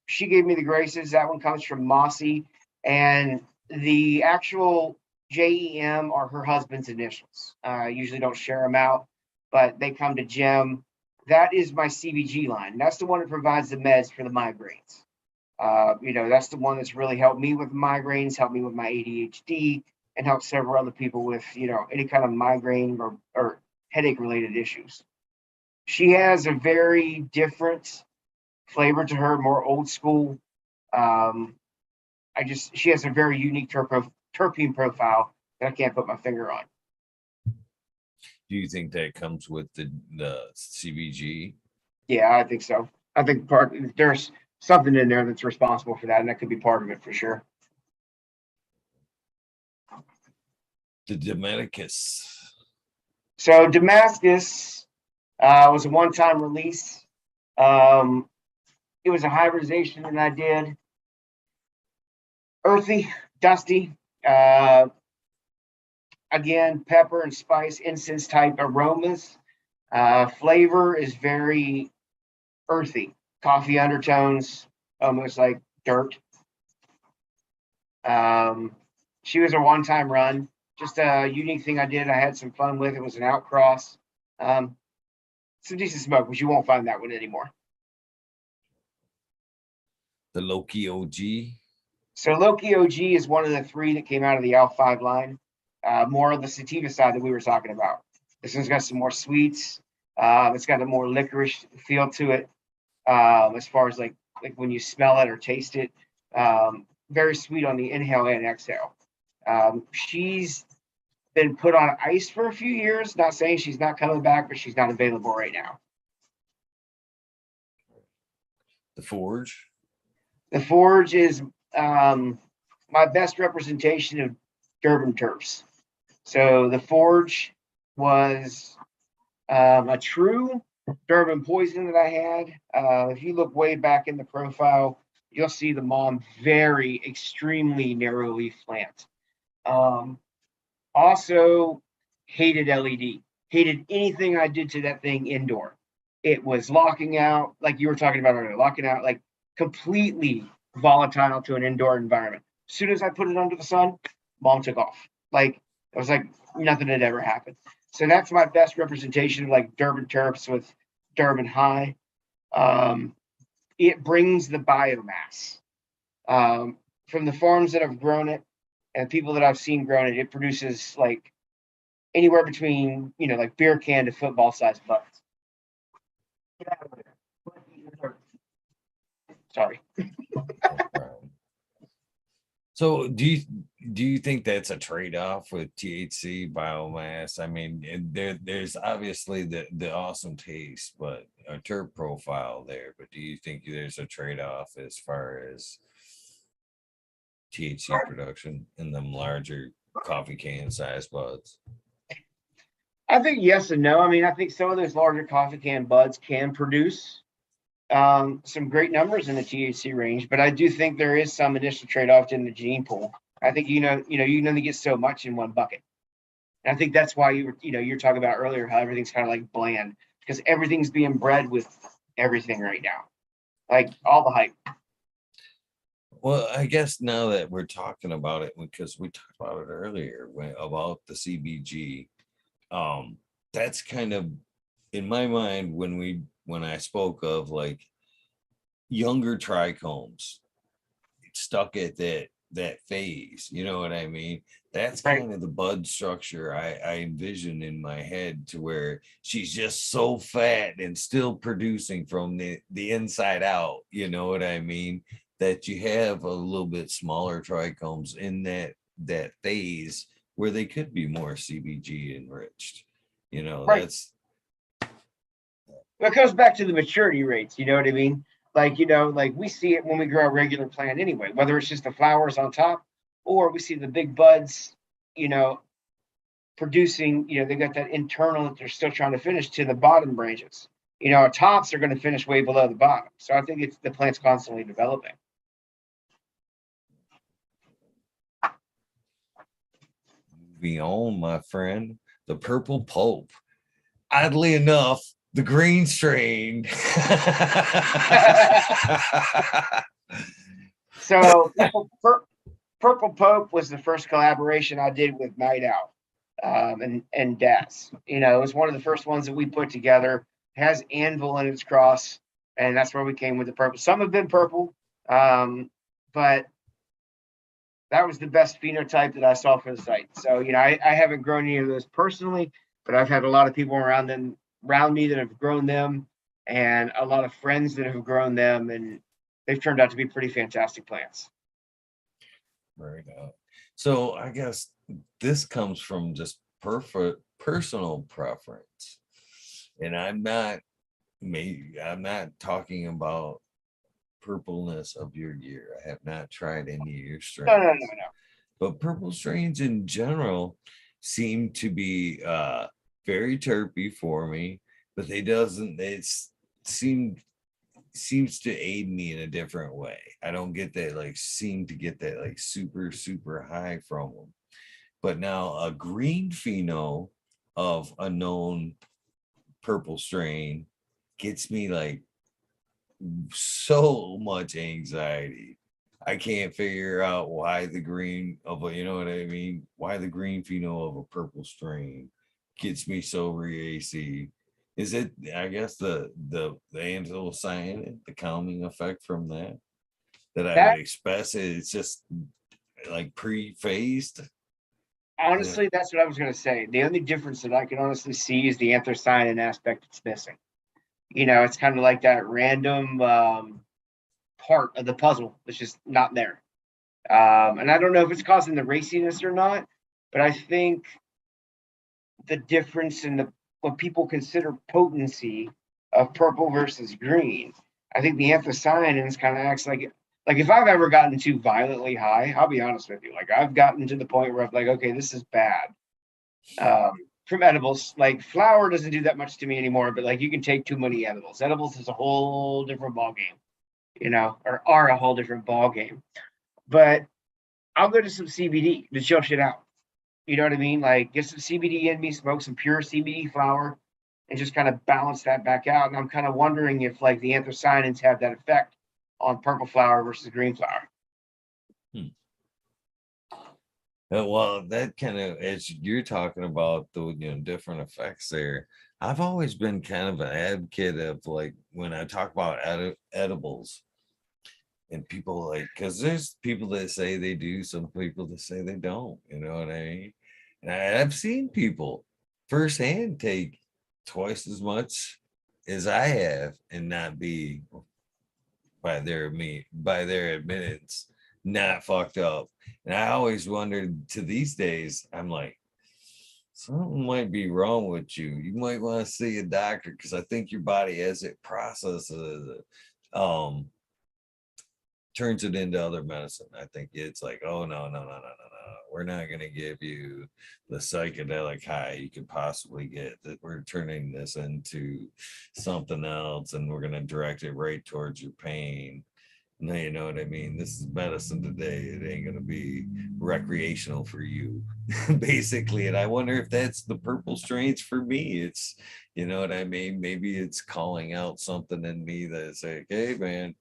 She gave me the graces. That one comes from Mossy, and the actual JEM are her husband's initials. I usually don't share them out, but they come to Gem. That is my CBG line. That's the one that provides the meds for the migraines. That's the one that's really helped me with migraines, helped me with my ADHD, and helped several other people with, any kind of migraine or headache related issues. She has a very different flavor to her, more old school. She has a very unique terpene profile that I can't put my finger on. Do you think that comes with the CBG? Yeah, I think so. I think there's something in there that's responsible for that, and that could be part of it for sure. The Dominicus. So Damascus was a one-time release. Um, it was a hybridization that I did. Earthy, dusty. Again, pepper and spice, incense type aromas. Flavor is very earthy, coffee undertones, almost like dirt. She was a one-time run, just a unique thing I did. I had some fun with. It was an outcross. Some decent smoke, but you won't find that one anymore. The Loki OG. So Loki OG is one of the three that came out of the L5 line. More of the sativa side that we were talking about. This one's got some more sweets. It's got a more licorice feel to it, as far as like when you smell it or taste it. Very sweet on the inhale and exhale. She's been put on ice for a few years. Not saying she's not coming back, but she's not available right now. The Forge. The Forge is my best representation of Durban terps. So the Forge was a true Durban poison that I had. If you look way back in the profile, you'll see the mom very extremely narrow leaf plant. Also hated LED, hated anything I did to that thing indoor. It was locking out, like you were talking about earlier, locking out, like completely volatile to an indoor environment. As soon as I put it under the sun, mom took off. Like it was like nothing had ever happened. So that's my best representation of like Durban terps with Durban high. It brings the biomass from the farms that have grown it and people that I've seen grown it. It produces like anywhere between like beer can to football sized buds. Get out of there. Sorry. So do you think that's a trade-off with THC biomass? I mean, there's obviously the awesome taste, but a terp profile there. But do you think there's a trade-off as far as THC production in them larger coffee can size buds? I think yes and no. I mean, I think some of those larger coffee can buds can produce some great numbers in the THC range, but I do think there is some initial trade-off in the gene pool. I think you can only get so much in one bucket. And I think that's why you're talking about earlier how everything's kind of like bland because everything's being bred with everything right now, like all the hype. Well, I guess now that we're talking about it, because we talked about it earlier about the CBG, that's kind of in my mind when I spoke of like younger trichomes stuck at that phase, you know what I mean? That's Right. kind of the bud structure I envision in my head, to where she's just so fat and still producing from the inside out, you know what I mean? That you have a little bit smaller trichomes in that phase where they could be more CBG enriched. Right. That's It goes back to the maturity rates. You know what I mean? Like like we see it when we grow a regular plant anyway, whether it's just the flowers on top or we see the big buds, you know, producing. They got that internal that they're still trying to finish to the bottom branches. Our tops are going to finish way below the bottom. So I think it's the plant's constantly developing. moving on, my friend. The purple pulp. Oddly enough, the green strain. So Purple Pope was the first collaboration I did with Night Owl and Das. It was one of the first ones that we put together. It has anvil in its cross, and that's where we came with the purple. Some have been purple, but that was the best phenotype that I saw for the site. So I haven't grown any of those personally, but I've had a lot of people around me that have grown them, and a lot of friends that have grown them, and they've turned out to be pretty fantastic plants. Right. So I guess this comes from just personal preference, and I'm not maybe I'm not talking about purpleness of your gear. I have not tried any of your No, no, no, strains, no. but purple strains in general seem to be very terpy for me, but they doesn't it's seem seems to aid me in a different way. I don't get that like seem to get that like super high from them. But now a green pheno of a known purple strain gets me like so much anxiety. I can't figure out why the green of a, you know what I mean? Why the green pheno of a purple strain gets me so racy. Is it, I guess, the anthocyanin, the calming effect from that I would That expect? It's just like pre-phased. Yeah. honestly, that's what I was going to say. The only difference that I can honestly see is the anthocyanin aspect that's missing. It's kind of like that random part of the puzzle that's just not there. And I don't know if it's causing the raciness or not, but I think the difference in the what people consider potency of purple versus green. I think the anthocyanins kind of acts like if I've ever gotten too violently high, I'll be honest with you, like I've gotten to the point where I'm like, okay, this is bad. From edibles, like flower doesn't do that much to me anymore, but like you can take too many edibles. Edibles is a whole different ball game, or are a whole different ball game. But I'll go to some CBD to chill shit out. You know what I mean? Like get some CBD in me, smoke some pure CBD flower, and just kind of balance that back out. And I'm kind of wondering if like the anthocyanins have that effect on purple flower versus green flower. Hmm. Well, that kind of as you're talking about the different effects there. I've always been kind of an advocate of like when I talk about edibles and people like because there's people that say they do, some people that say they don't. You know what I mean? And I've seen people firsthand take twice as much as I have and not be by their admittance not fucked up. And I always wondered to these days, I'm like, something might be wrong with you. You might want to see a doctor because I think your body as it processes it, turns it into other medicine. I think it's like, oh no. We're not gonna give you the psychedelic high you could possibly get. That we're turning this into something else and we're gonna direct it right towards your pain. No, you know what I mean? This is medicine today. It ain't gonna be recreational for you, basically. And I wonder if that's the purple strains for me. It's, you know what I mean? Maybe it's calling out something in me that's like, hey man,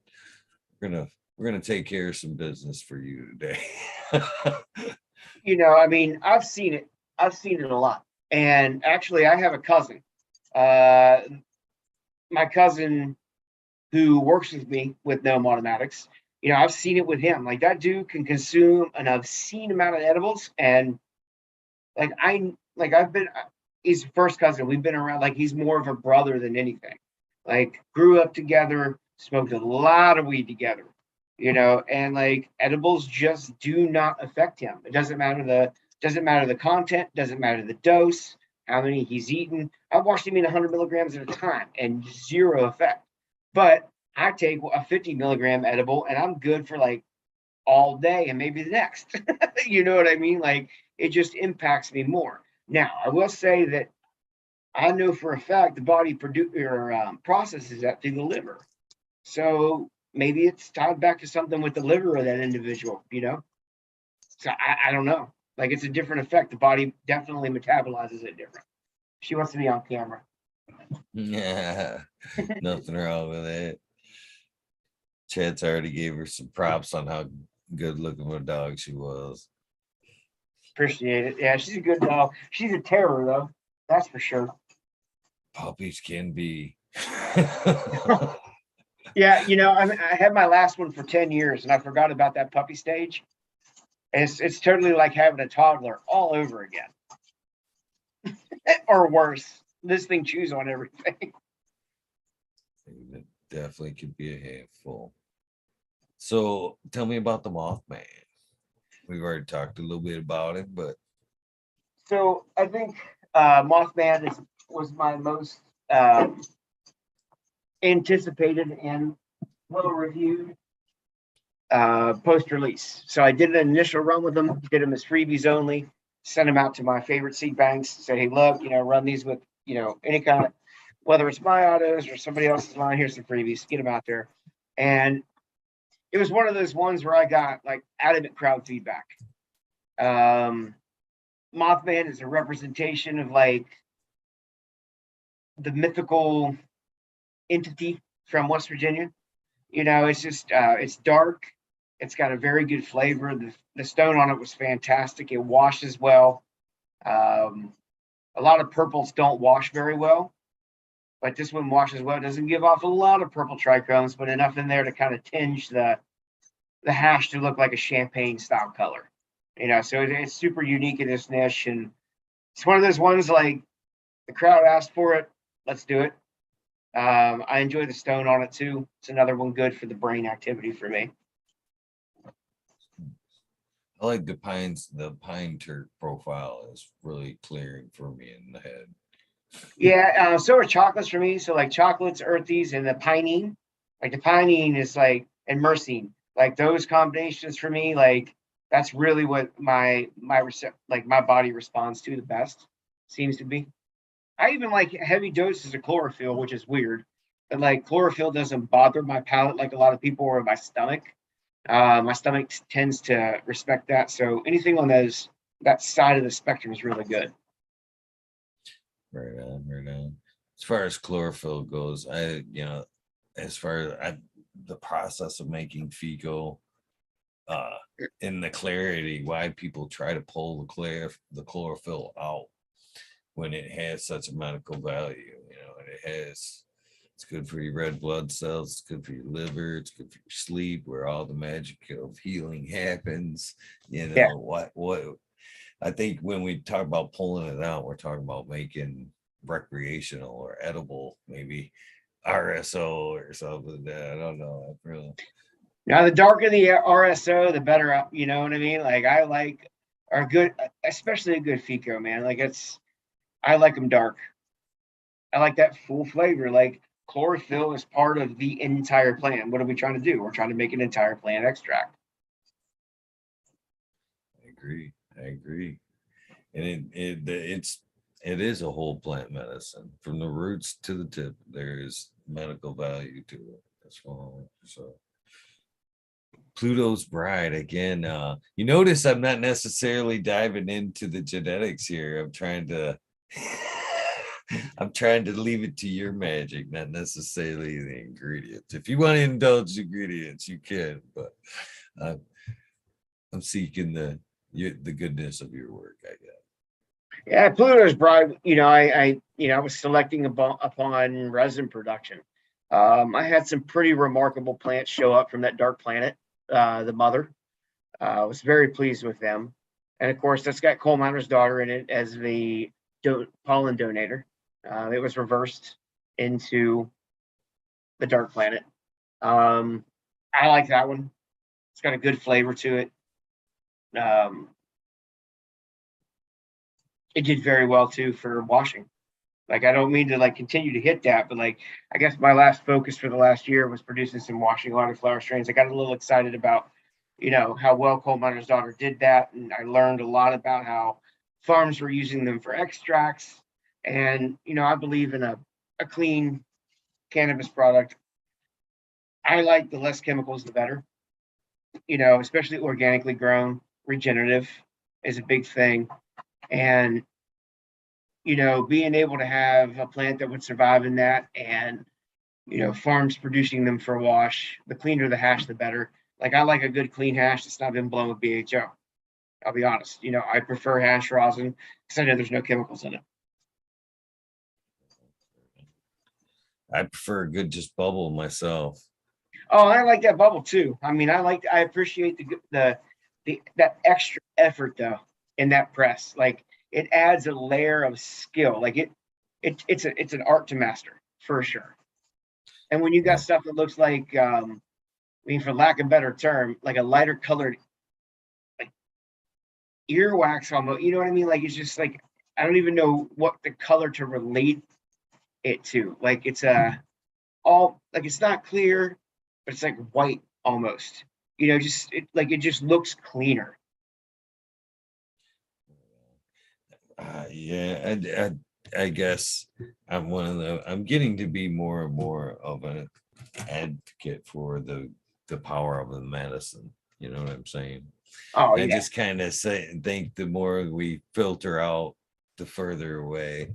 we're gonna we're gonna take care of some business for you today. I mean, I've seen it. I've seen it a lot. And actually, I have a cousin. Uh, my cousin who works with me with Gnome Automatics. I've seen it with him. Like that dude can consume an obscene amount of edibles, and I've been. He's first cousin. We've been around. Like he's more of a brother than anything. Like grew up together, smoked a lot of weed together. And like edibles just do not affect him. It doesn't matter the content, doesn't matter the dose, how many he's eaten. I've watched him eat 100 milligrams at a time and zero effect. But I take a 50 milligram edible and I'm good for like all day and maybe the next. You know what I mean? Like it just impacts me more. Now, I will say that I know for a fact the body processes that through the liver. So maybe it's tied back to something with the liver of that individual. So I don't know. Like it's a different effect. The body definitely metabolizes it different. She wants to be on camera. Yeah, nothing wrong with it. Chad's already gave her some props on how good looking of a dog she was. Appreciate it. Yeah, she's a good dog. She's a terror though. That's for sure. Puppies can be. Yeah, I had my last one for 10 years and I forgot about that puppy stage. And it's totally like having a toddler all over again. Or worse. This thing chews on everything. It definitely could be a handful. So tell me about the Mothman. We've already talked a little bit about it, but So I think Mothman was my most anticipated and well reviewed post release. So I did an initial run with them, did them as freebies only, sent them out to my favorite seed banks, say, hey, look, run these with, any kind of, whether it's my autos or somebody else's line, here's some freebies, get them out there. And it was one of those ones where I got like adamant crowd feedback. Mothman is a representation of like the mythical entity from West Virginia. It's just it's dark. It's got a very good flavor. The stone on it was fantastic. It washes well. A lot of purples don't wash very well, but this one washes well. It doesn't give off a lot of purple trichomes, but enough in there to kind of tinge the hash to look like a champagne style color. So it's super unique in this niche, and it's one of those ones like the crowd asked for it. Let's do it. I enjoy the stone on it too. It's another one good for the brain activity for me. I like the pine turk profile is really clearing for me in the head. Yeah, so are chocolates for me. So like chocolates, earthies, and the pinene. Like the pinene is like, and myrcene. Like those combinations for me, like that's really what my body responds to the best. Seems to be. I even like heavy doses of chlorophyll, which is weird. But like chlorophyll doesn't bother my palate like a lot of people or my stomach. My stomach tends to respect that. So anything on that side of the spectrum is really good. Right on. As far as chlorophyll goes, the process of making FECO, in the clarity, why people try to pull the chlorophyll out when it has such a medical value, and it's good for your red blood cells, it's good for your liver, it's good for your sleep, where all the magic of healing happens. Yeah. What I think when we talk about pulling it out, we're talking about making recreational or edible, maybe RSO or something. I don't know. Now, the darker the RSO, the better. You know what I mean? Like I like are good, especially a good FECO, man. Like I like them dark. I like that full flavor. Like chlorophyll is part of the entire plant. What are we trying to do? We're trying to make an entire plant extract. I agree. And it is a whole plant medicine from the roots to the tip. There's medical value to it. That's all. So Pluto's Bride again. You notice I'm not necessarily diving into the genetics here. I'm trying to leave it to your magic, not necessarily the ingredients. If you want to indulge the ingredients, you can, but I'm seeking the goodness of your work, I guess. Yeah, Pluto's Bride. I was selecting upon resin production. I had some pretty remarkable plants show up from that dark planet, the mother. I was very pleased with them. And of course, that's got Coal Miner's Daughter in it as the pollen donator. It was reversed into the dark planet. I like that one. It's got a good flavor to it. It did very well too for washing. Like I don't mean to like continue to hit that, but like I guess my last focus for the last year was producing some washing autoflower strains. I got a little excited about, how well Coal Miner's Daughter did that, and I learned a lot about how farms were using them for extracts. And I believe in a clean cannabis product. I like the less chemicals, the better. Especially organically grown, regenerative is a big thing, and being able to have a plant that would survive in that, and farms producing them for wash, the cleaner the hash, the better. Like I like a good clean hash that's not been blown with BHO. I'll be honest. I prefer hash rosin because I know there's no chemicals in it. I prefer a good just bubble myself. Oh, I like that bubble too. I mean, I appreciate the that extra effort though in that press. Like it adds a layer of skill. Like it's an art to master for sure. And when you got stuff that looks like, for lack of a better term, like a lighter colored like earwax almost, you know what I mean? Like it's just like I don't even know what the color to relate it to. Like it's a all like it's not clear, but it's like white almost. Just it just looks cleaner. Yeah, I guess I'm getting to be more and more of an advocate for the power of the medicine. You know what I'm saying? Oh I yeah. just kind of think the more we filter out, the further away.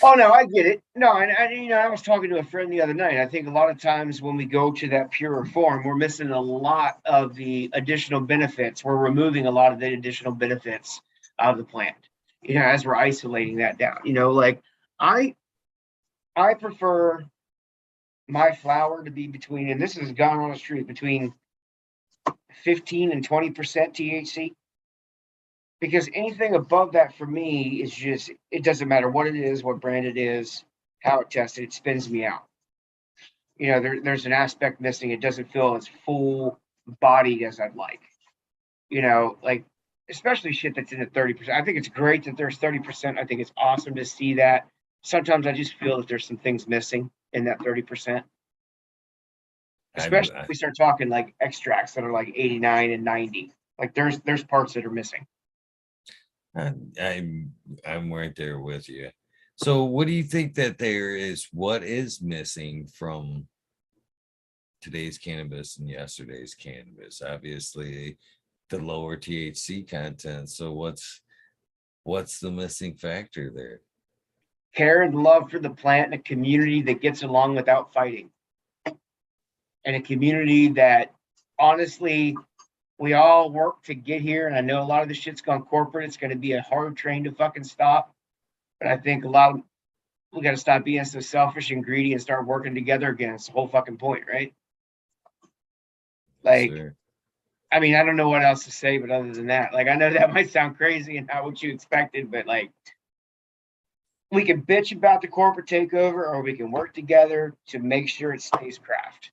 Oh no, I get it. No, and I was talking to a friend the other night. I think a lot of times when we go to that purer form, we're missing a lot of the additional benefits. We're removing a lot of the additional benefits of the plant. As we're isolating that down. Like I I prefer my flower to be between, and this is gone on the street, between 15 and 20% THC. Because anything above that for me is just, it doesn't matter what it is, what brand it is, how it tested, it spins me out. There's an aspect missing. It doesn't feel as full bodied as I'd like. Like especially shit that's in the 30%. I think it's great that there's 30%. I think it's awesome to see that. Sometimes I just feel that there's some things missing in that 30%. Especially if I, we start talking like extracts that are like 89 and 90. Like there's parts that are missing. I'm right there with you. So, what do you think that there is? What is missing from today's cannabis and yesterday's cannabis? Obviously, the lower THC content. So, what's the missing factor there? Care and love for the plant and a community that gets along without fighting. And a community that honestly we all work to get here. And I know a lot of this shit's gone corporate. It's going to be a hard train to fucking stop. But I think we got to stop being so selfish and greedy and start working together again. It's the whole fucking point, right? Yes, Like, sir. I mean, I don't know what else to say, but other than that, like, I know that might sound crazy and not what you expected, but like, we can bitch about the corporate takeover or we can work together to make sure it stays craft.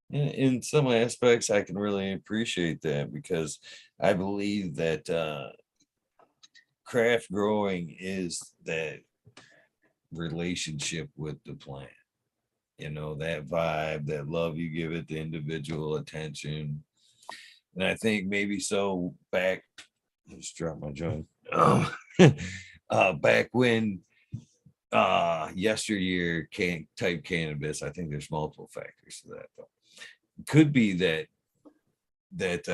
In some aspects, I can really appreciate that because I believe that craft growing is that relationship with the plant. That vibe, that love you give it, the individual attention. And I think maybe so back, I just dropped my joint. Back when yesteryear type cannabis, I think there's multiple factors to that though. Could be that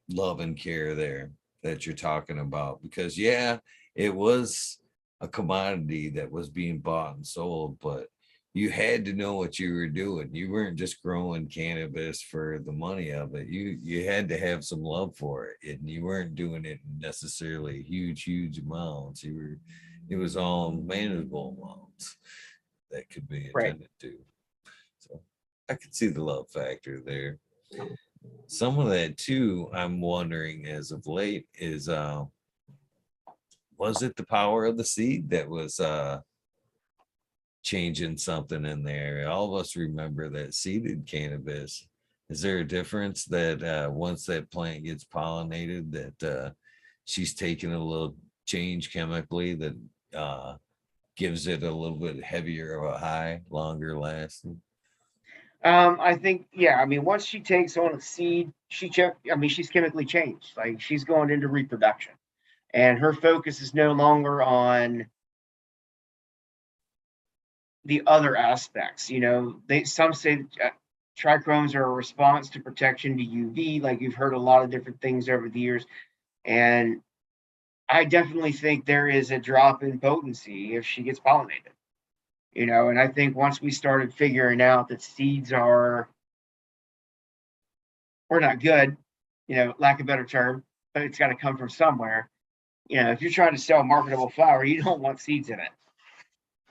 love and care there that you're talking about because yeah, it was a commodity that was being bought and sold, but you had to know what you were doing. You weren't just growing cannabis for the money of it. You had to have some love for it, and you weren't doing it necessarily huge amounts. It was all manageable amounts that could be Right. attended to. So I could see the love factor there. Some of that too, I'm wondering as of late is was it the power of the seed that was changing something in there? All of us remember that seeded cannabis. Is there a difference that once that plant gets pollinated that she's taking a little change chemically that gives it a little bit heavier of a high, longer lasting? I think, yeah. I mean, once she takes on a seed, I mean, she's chemically changed. Like she's going into reproduction, and her focus is no longer on the other aspects. Some say trichromes are a response to protection to UV. Like you've heard a lot of different things over the years, and I definitely think there is a drop in potency if she gets pollinated. And I think once we started figuring out that seeds are not good, lack of a better term, but it's got to come from somewhere. If you're trying to sell a marketable flower, you don't want seeds in it.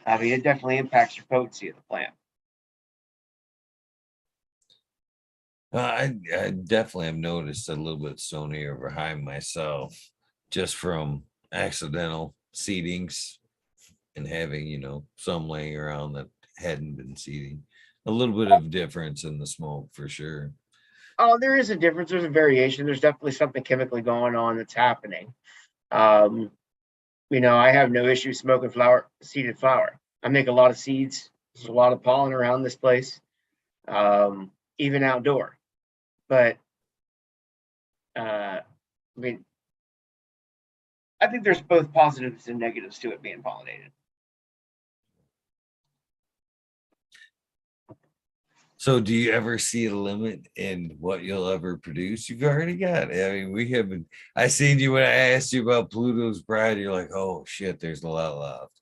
I mean, it definitely impacts your potency of the plant. I definitely have noticed a little bit stonier behind myself just from accidental seedings and having, some laying around that hadn't been seeding. A little bit of difference in the smoke for sure. Oh, there is a difference. There's a variation. There's definitely something chemically going on that's happening. Um, I have no issue smoking seeded flower. I make a lot of seeds. There's a lot of pollen around this place, even outdoor. But I mean, I think there's both positives and negatives to it being pollinated. So do you ever see a limit in what you'll ever produce? You've already got it. I mean, we haven't. I seen you when I asked you about Pluto's Bride. You're like, oh shit, there's a lot left.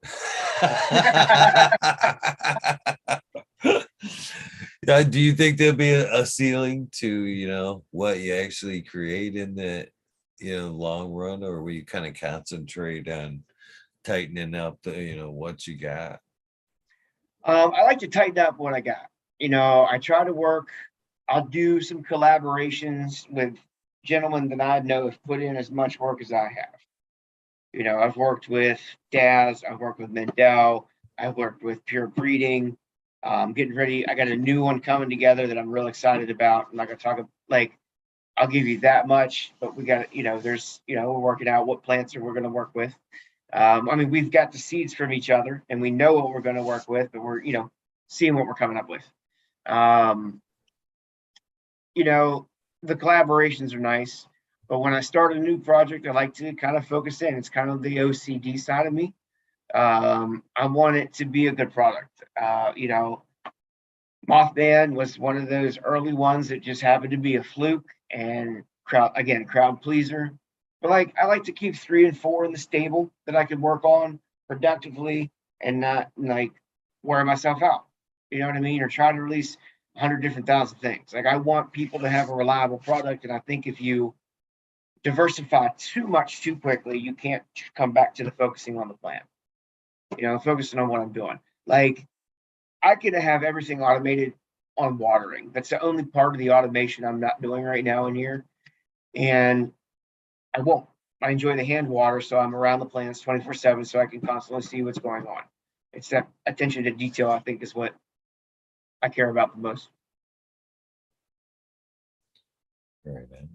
Do you think there'll be a ceiling to what you actually create in the long run, or will you kind of concentrate on tightening up the what you got? I like to tighten up what I got. I try to work. I'll do some collaborations with gentlemen that I know have put in as much work as I have. I've worked with Daz, I've worked with Mendel, I've worked with Pure Breeding. Getting ready. I got a new one coming together that I'm real excited about. I'm not gonna talk I'll give you that much, but we got there's we're working out what plants we're gonna work with. I mean, we've got the seeds from each other, and we know what we're going to work with, but we're seeing what we're coming up with. The collaborations are nice, but when I start a new project, I like to kind of focus in. It's kind of the OCD side of me. I want it to be a good product. Mothman was one of those early ones that just happened to be a fluke and crowd pleaser. But I like to keep 3 and 4 in the stable that I can work on productively and not wear myself out. You know what I mean? Or try to release 100 different thousand things. I want people to have a reliable product, and I think if you diversify too much too quickly, you can't come back to the focusing on the plant. Focusing on what I'm doing. I could have everything automated on watering. That's the only part of the automation I'm not doing right now in here. And I won't. I enjoy the hand water, so I'm around the plants 24/7 so I can constantly see what's going on. It's that attention to detail, I think, is what I care about the most. Right, man.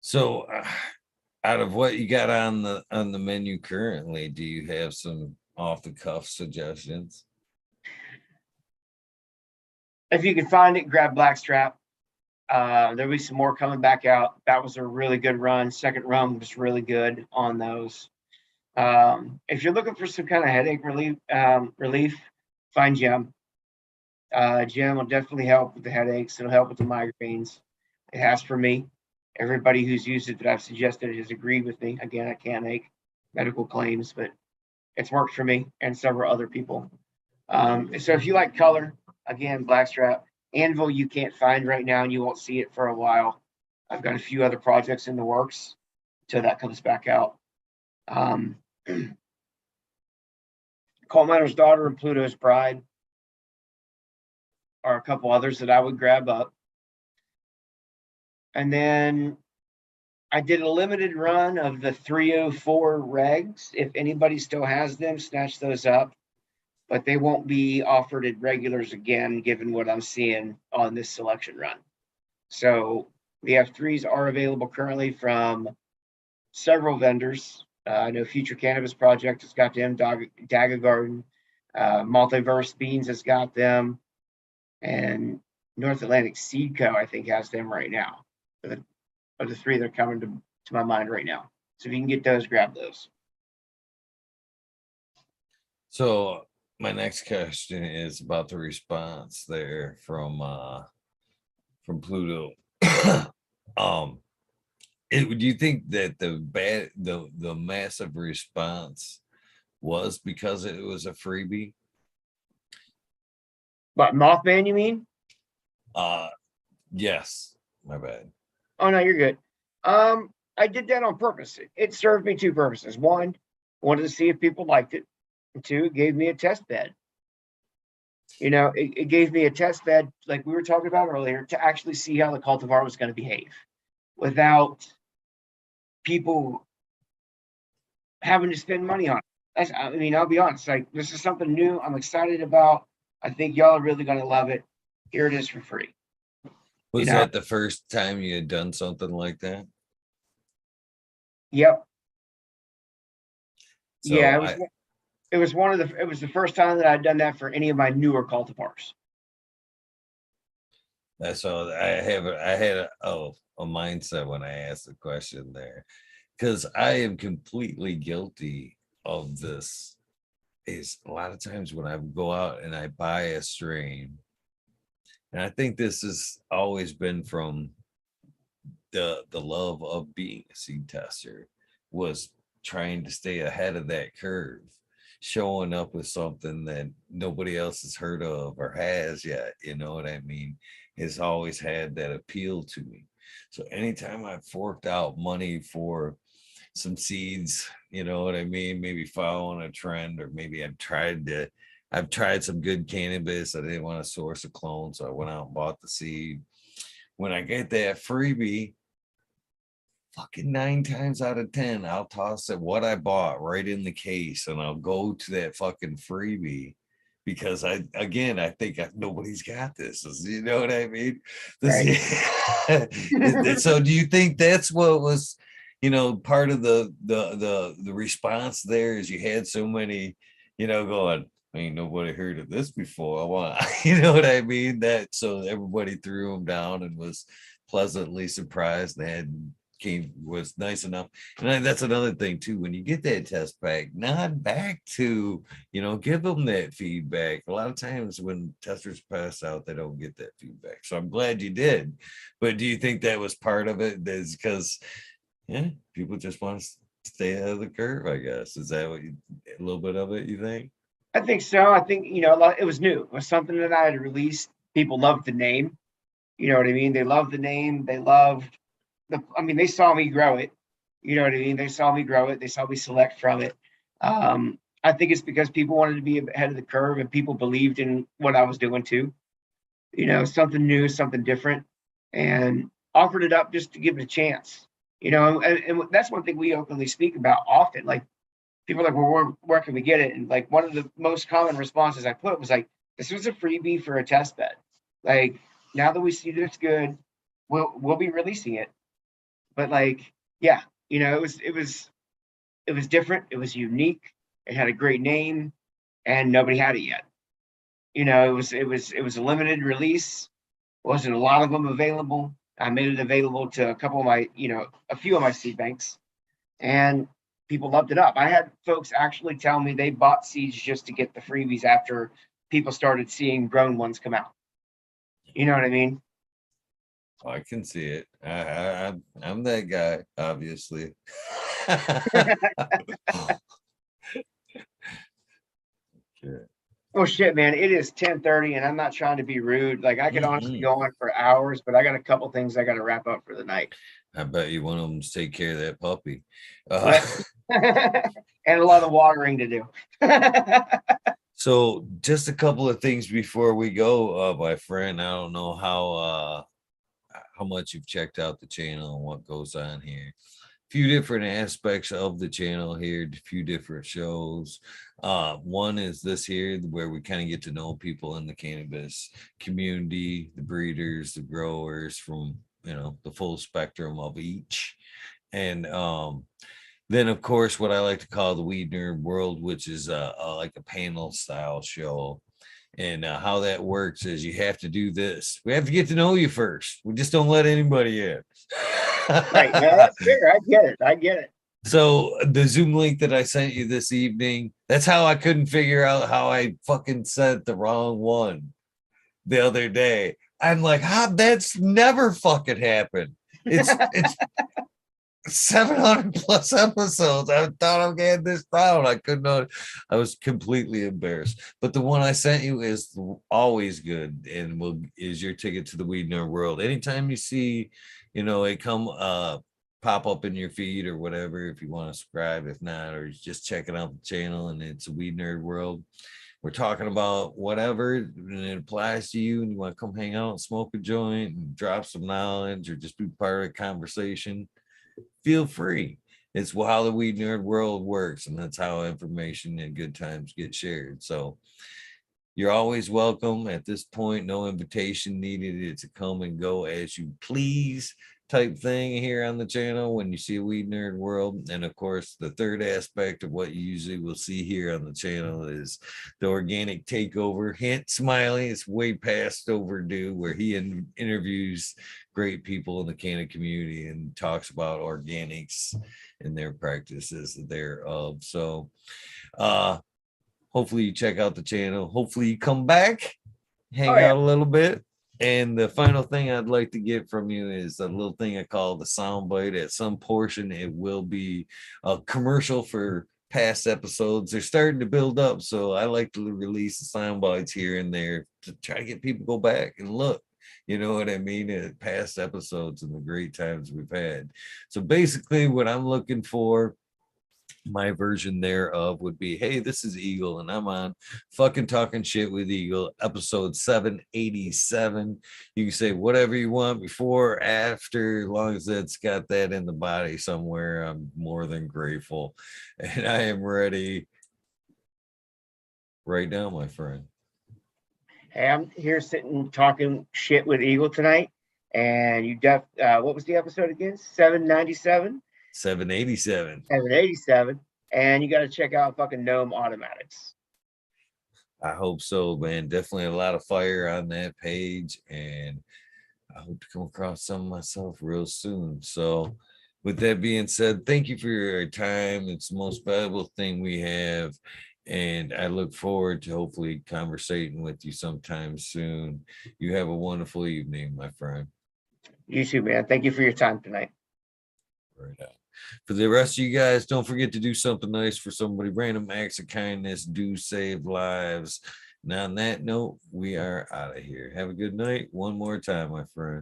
So out of what you got on the menu currently, do you have some off the cuff suggestions? If you can find it, grab Blackstrap. There'll be some more coming back out. That was a really good run. Second run was really good on those. If you're looking for some kind of headache relief, find Gem. Gem will definitely help with the headaches. It'll help with the migraines. It has for me. Everybody who's used it that I've suggested has agreed with me. Again, I can't make medical claims, but it's worked for me and several other people. So if you like color, again, Blackstrap. Anvil you can't find right now, and you won't see it for a while. I've got a few other projects in the works until that comes back out. Coal Miner's Daughter and Pluto's Bride are a couple others that I would grab up. And then I did a limited run of the 304 regs. If anybody still has them, snatch those up. But they won't be offered at regulars again, given what I'm seeing on this selection run. So the F3s are available currently from several vendors. I know Future Cannabis Project has got them, Daga Garden, Multiverse Beans has got them, and North Atlantic Seed Co. I think has them right now. Are the 3 that are coming to my mind right now. So if you can get those, grab those. So my next question is about the response there from Pluto. Do you think that the massive response was because it was a freebie? What, Mothman, you mean? Yes. My bad. Oh no, you're good. I did that on purpose. It served me 2 purposes. 1, wanted to see if people liked it. And 2, it gave me a test bed. It gave me a test bed, like we were talking about earlier, to actually see how the cultivar was going to behave without people having to spend money on it. I'll be honest, this is something new I'm excited about. I think y'all are really going to love it. Here it is for free. Was that the first time you had done something like that? Yep. Yeah, So it was it was the first time that I'd done that for any of my newer cultivars. that's all I had a mindset when I asked the question there, because I am completely guilty of this. Is a lot of times when I go out and I buy a strain, and I think this has always been from the love of being a seed tester, was trying to stay ahead of that curve, showing up with something that nobody else has heard of or has yet, you know what I mean, has always had that appeal to me. So anytime I've forked out money for some seeds, you know what I mean, maybe following a trend, or maybe I've tried some good cannabis. I didn't want to source a clone, so I went out and bought the seed. When I get that freebie, fucking 9 times out of 10, I'll toss it what I bought right in the case, and I'll go to that fucking freebie, because I think nobody's got this. You know what I mean? Right. So do you think that's what was, part of the response there, is you had so many, going, ain't nobody heard of this before. I want, you know what I mean? That so everybody threw them down and was pleasantly surprised. They had was nice enough. And that's another thing too, when you get that test back, nod back to, give them that feedback. A lot of times when testers pass out, they don't get that feedback, so I'm glad you did. But do you think that was part of it, is because people just want to stay ahead of the curve, I guess? Is that a little bit of it, you think? I think so. I think, it was new. It was something that I had released. People loved the name. You know what I mean? They loved the name. They loved they saw me grow it. You know what I mean? They saw me grow it. They saw me select from it. I think it's because people wanted to be ahead of the curve, and people believed in what I was doing too. Something new, something different, and offered it up just to give it a chance. And that's one thing we openly speak about often. Like, people are like, well, where can we get it? And like, one of the most common responses I put was like, this was a freebie for a test bed. Like, now that we see that it's good, we'll be releasing it. But like, yeah, it was different. It was unique. It had a great name, and nobody had it yet. It was a limited release. Wasn't a lot of them available. I made it available to a couple of my, a few of my seed banks, and people loved it up. I had folks actually tell me they bought seeds just to get the freebies after people started seeing grown ones come out. You know what I mean? Oh, I can see it. I'm that guy, obviously. Sure. Oh shit, man! It is 10:30, and I'm not trying to be rude. Like, I could honestly Mhm. go on for hours, but I got a couple things I got to wrap up for the night. I bet you one of them is take care of that puppy. Uh, Right. And a lot of watering to do. so just a couple of things before we go, my friend. I don't know how much you've checked out the channel and what goes on here. Few different aspects of the channel here, a few different shows. One is this here, where we kind of get to know people in the cannabis community, the breeders, the growers, from the full spectrum of each. And then of course what I like to call the weed nerd world, which is like a panel style show. And how that works is you have to do this. We have to get to know you first. We just don't let anybody in. Right. No, that's fair. I get it. I get it. So the Zoom link that I sent you this evening, that's how I couldn't figure out how I fucking sent the wrong one the other day. I'm like, how that's never fucking happened. It's 700 plus episodes. I thought I'm getting this down. I couldn't know. I was completely embarrassed. But the one I sent you is always good, and is your ticket to the weed nerd world. Anytime you see, it come pop up in your feed or whatever, if you want to subscribe, if not, or just checking out the channel and it's a weed nerd world. We're talking about whatever, and it applies to you, and you want to come hang out and smoke a joint and drop some knowledge, or just be part of the conversation, feel free. It's how the weed nerd world works, and that's how information and good times get shared. So you're always welcome. At this point, no invitation needed. It's a come and go as you please. type thing here on the channel when you see a Weed Nerd World. And of course, the third aspect of what you usually will see here on the channel is the organic takeover. Hint, Smiley, it's way past overdue, where he interviews great people in the cannabis community and talks about organics and their practices thereof. So hopefully you check out the channel. Hopefully you come back, hang out a little bit. And the final thing I'd like to get from you is a little thing I call the soundbite. At some portion, it will be a commercial for past episodes. They're starting to build up, so I like to release the sound bites here and there to try to get people to go back and look. You know what I mean? At past episodes and the great times we've had. So basically, what I'm looking for, my version thereof would be, hey, this is Eagle and I'm on fucking talking shit with Eagle, episode 787. You can say whatever you want before or after, as long as it's got that in the body somewhere. I'm more than grateful, and I am ready right now, my friend. Hey, I'm here sitting talking shit with Eagle tonight, and what was the episode again? 797. 787. 787. And you got to check out fucking Gnome Automatics. I hope so, man. Definitely a lot of fire on that page, and I hope to come across some myself real soon. So with that being said, thank you for your time. It's the most valuable thing we have, and I look forward to hopefully conversating with you sometime soon. You have a wonderful evening, my friend. You too, man. Thank you for your time tonight. Right on. For the rest of you guys, don't forget to do something nice for somebody. Random acts of kindness do save lives. And on that note, we are out of here. Have a good night. One more time, my friend.